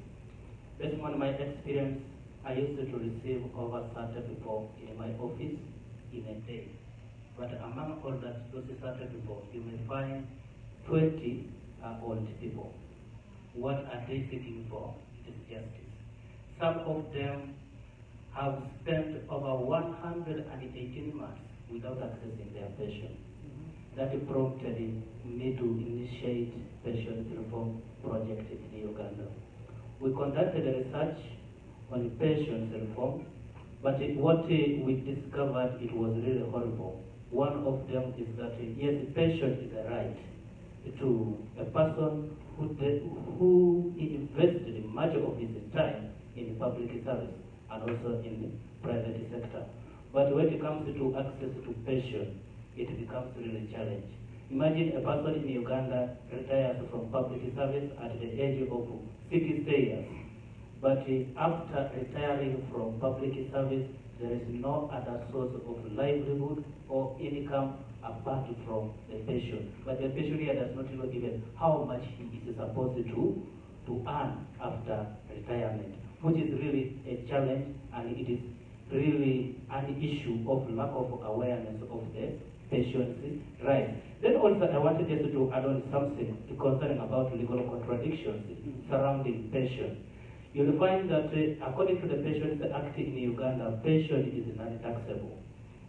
Based on my experience, I used to receive over 30 people in my office in a day. But among all that, those 30 people, you may find 20 are old people. What are they seeking for? It is justice. Some of them have spent over 118 months without accessing their pension. That prompted me to initiate pension reform project in Uganda. We conducted a research on pension reform, but what we discovered, it was really horrible. One of them is that yes, pension is a right to a person who invested much of his time in public service and also in the private sector. But when it comes to access to pension, it becomes really a challenge. Imagine a person in Uganda retires from public service at the age of 60 years. But after retiring from public service, there is no other source of livelihood or income apart from the pension. But the pensioner does not know even how much he is supposed to earn after retirement, which is really a challenge, and it is really an issue of lack of awareness of the patient's rights. Then also I wanted just to add on something concerning about legal contradictions surrounding pension. You'll find that according to the Pensions Act in Uganda, pension is non-taxable.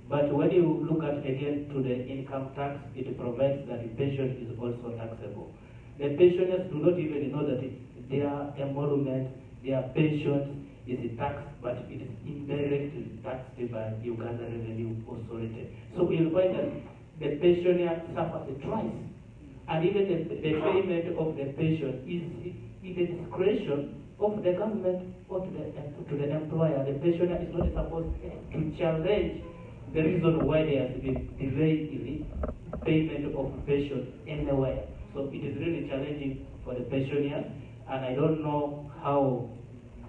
But when you look at again to the income tax, it provides that pension is also taxable. The pensioners do not even know that their emolument, their pensions is taxed, but it is indirectly taxed by Uganda Revenue Authority. So you'll find that the pensioner suffers twice. And even the payment of the pension is in the discretion of the government or to the employer. The pensioner is not supposed to challenge the reason why there has been delay in the payment of pension anywhere. So it is really challenging for the pensioner, and I don't know how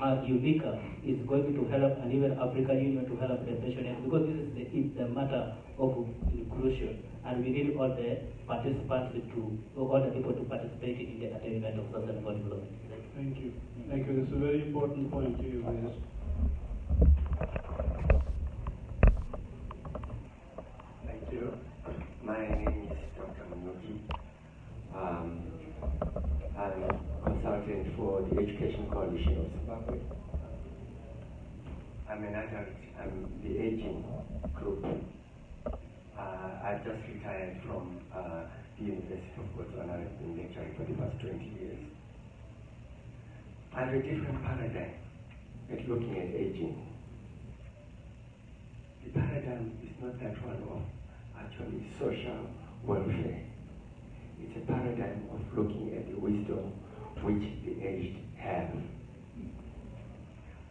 UNICA is going to help, and even African Union to help the pensioners, because this is the matter of inclusion, and we need all the participants all the people to participate in the attainment of sustainable development. Thank you. Thank you. This is a very important point you raised. Thank you. My name is Dr. Munuki. I'm a consultant for the Education Coalition of Zimbabwe. I'm an adult. I'm the aging group. I've just retired from the University of Botswana. I've been lecturing for the past 20 years. I have a different paradigm at looking at aging. The paradigm is not that one of actually social welfare. It's a paradigm of looking at the wisdom which the aged have.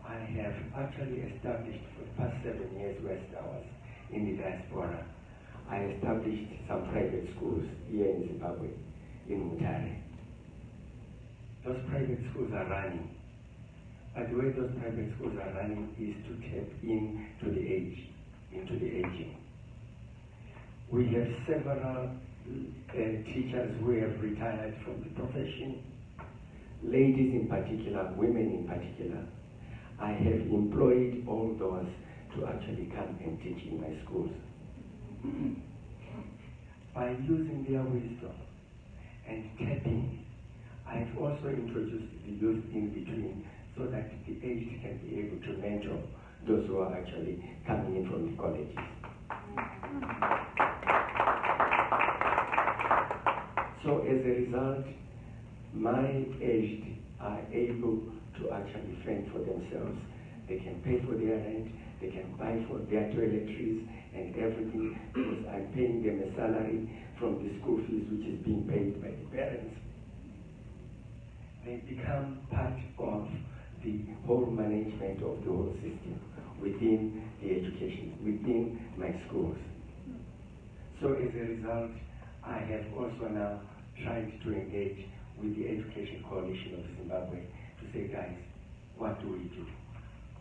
I have actually established for the past 7 years whilst I was in the diaspora, I established some private schools here in Zimbabwe, in Mutare. Those private schools are running. But the way those private schools are running is to tap into the aging. We have several teachers who have retired from the profession, ladies in particular, women in particular. I have employed all those to actually come and teach in my schools. By using their wisdom and tapping, I've also introduced the youth in between so that the aged can be able to mentor those who are actually coming in from the colleges. So as a result, my aged are able to actually fend for themselves. They can pay for their rent, they can buy for their toiletries and everything, because I'm paying them a salary from the school fees which is being paid by the parents. They become part of the whole management of the whole system within the education, within my schools. So as a result, I have also now tried to engage with the Education Coalition of Zimbabwe to say, guys, what do we do?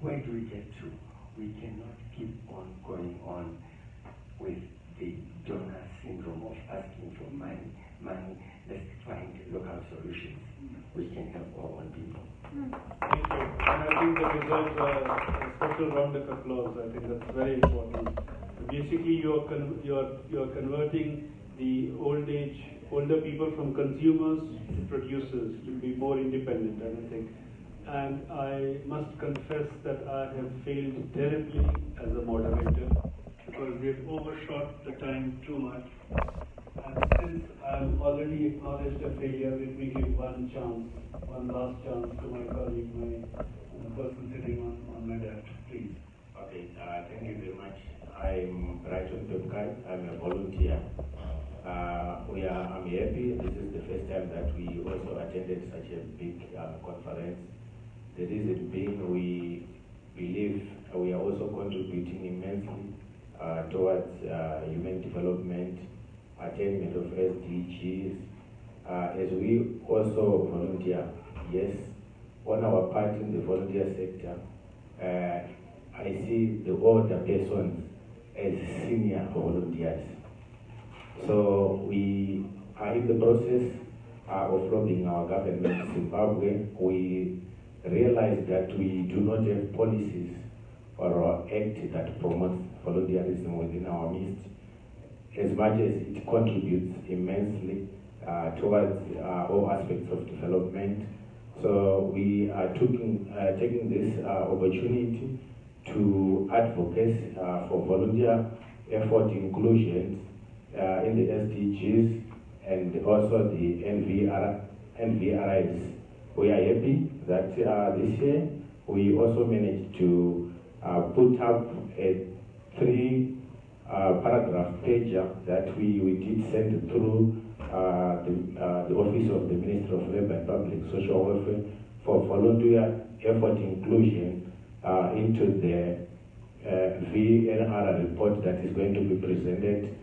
Where do we get to? We cannot keep on going on with the donor syndrome of asking for money. Let's find local solutions which can help our own people. Thank you. And I think that deserves a special round of applause. I think that's very important. Basically, you're converting the older people from consumers to producers to be more independent, I think. And I must confess that I have failed terribly as a moderator because we've overshot the time too much. And since I've already acknowledged a failure, let me give one last chance to my colleague, the person sitting on my left, please. Okay, thank you very much. I'm Rachel Pepkai. I'm a volunteer. I'm happy. This is the first time that we also attended such a big conference. The reason being, we believe we are also contributing immensely towards human development, attainment of SDGs. As we also volunteer, yes, on our part in the volunteer sector, I see the older persons as senior volunteers. So we are in the process of lobbying our government in Zimbabwe. We realize that we do not have policies or act that promotes volunteerism within our midst, as much as it contributes immensely towards all aspects of development. So we are taking this opportunity to advocate for volunteer effort inclusions in the SDGs and also the NVRIs. We are happy that this year we also managed to put up a 3-paragraph pager that we did send through the Office of the Minister of Labour and Public Social Welfare for volunteer effort inclusion into the VNR report that is going to be presented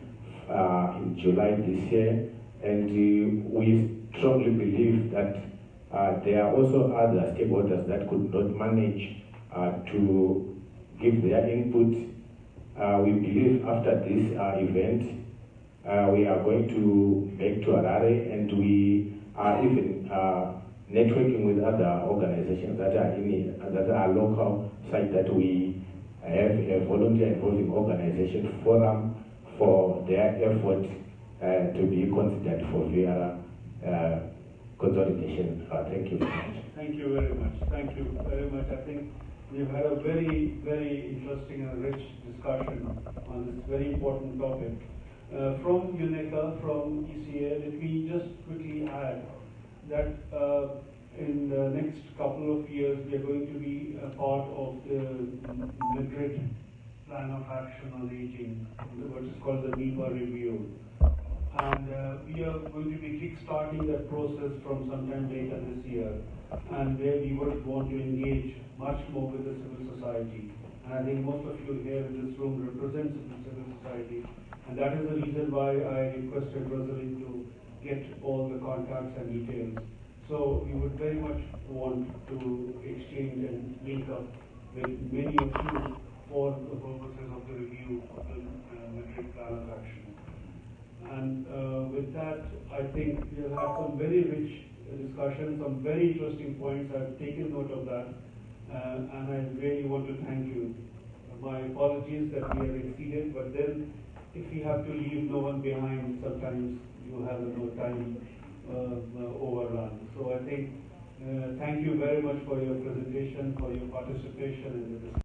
in July this year. And we strongly believe that there are also other stakeholders that could not manage to give their input. We believe after this event, we are going to make to Harare, and we are even networking with other organizations that are local, such that we have a volunteer involving organization forum for their effort to be considered for VR consolidation. Thank you very much. Thank you very much. Thank you very much. I think we've had a very, very interesting and rich discussion on this very important topic. From UNECA, from ECA, let me just quickly add that in the next couple of years we are going to be a part of the Madrid Plan of Action on Aging, what is called the NEPA review. And we are going to be kick-starting that process from sometime later this year, and where we would want to engage much more with the civil society. And I think most of you here in this room represent civil society, and that is the reason why I requested Rosalind to get all the contacts and details. So we would very much want to exchange and link up with many of you for the purposes of the review of the Madrid Plan of Action. And with that, I think we have had some very rich discussion, some very interesting points. I've taken note of that, and I really want to thank you. My apologies that we have exceeded, but then if we have to leave no one behind, sometimes you have no time overrun. So I think thank you very much for your presentation, for your participation in the discussion.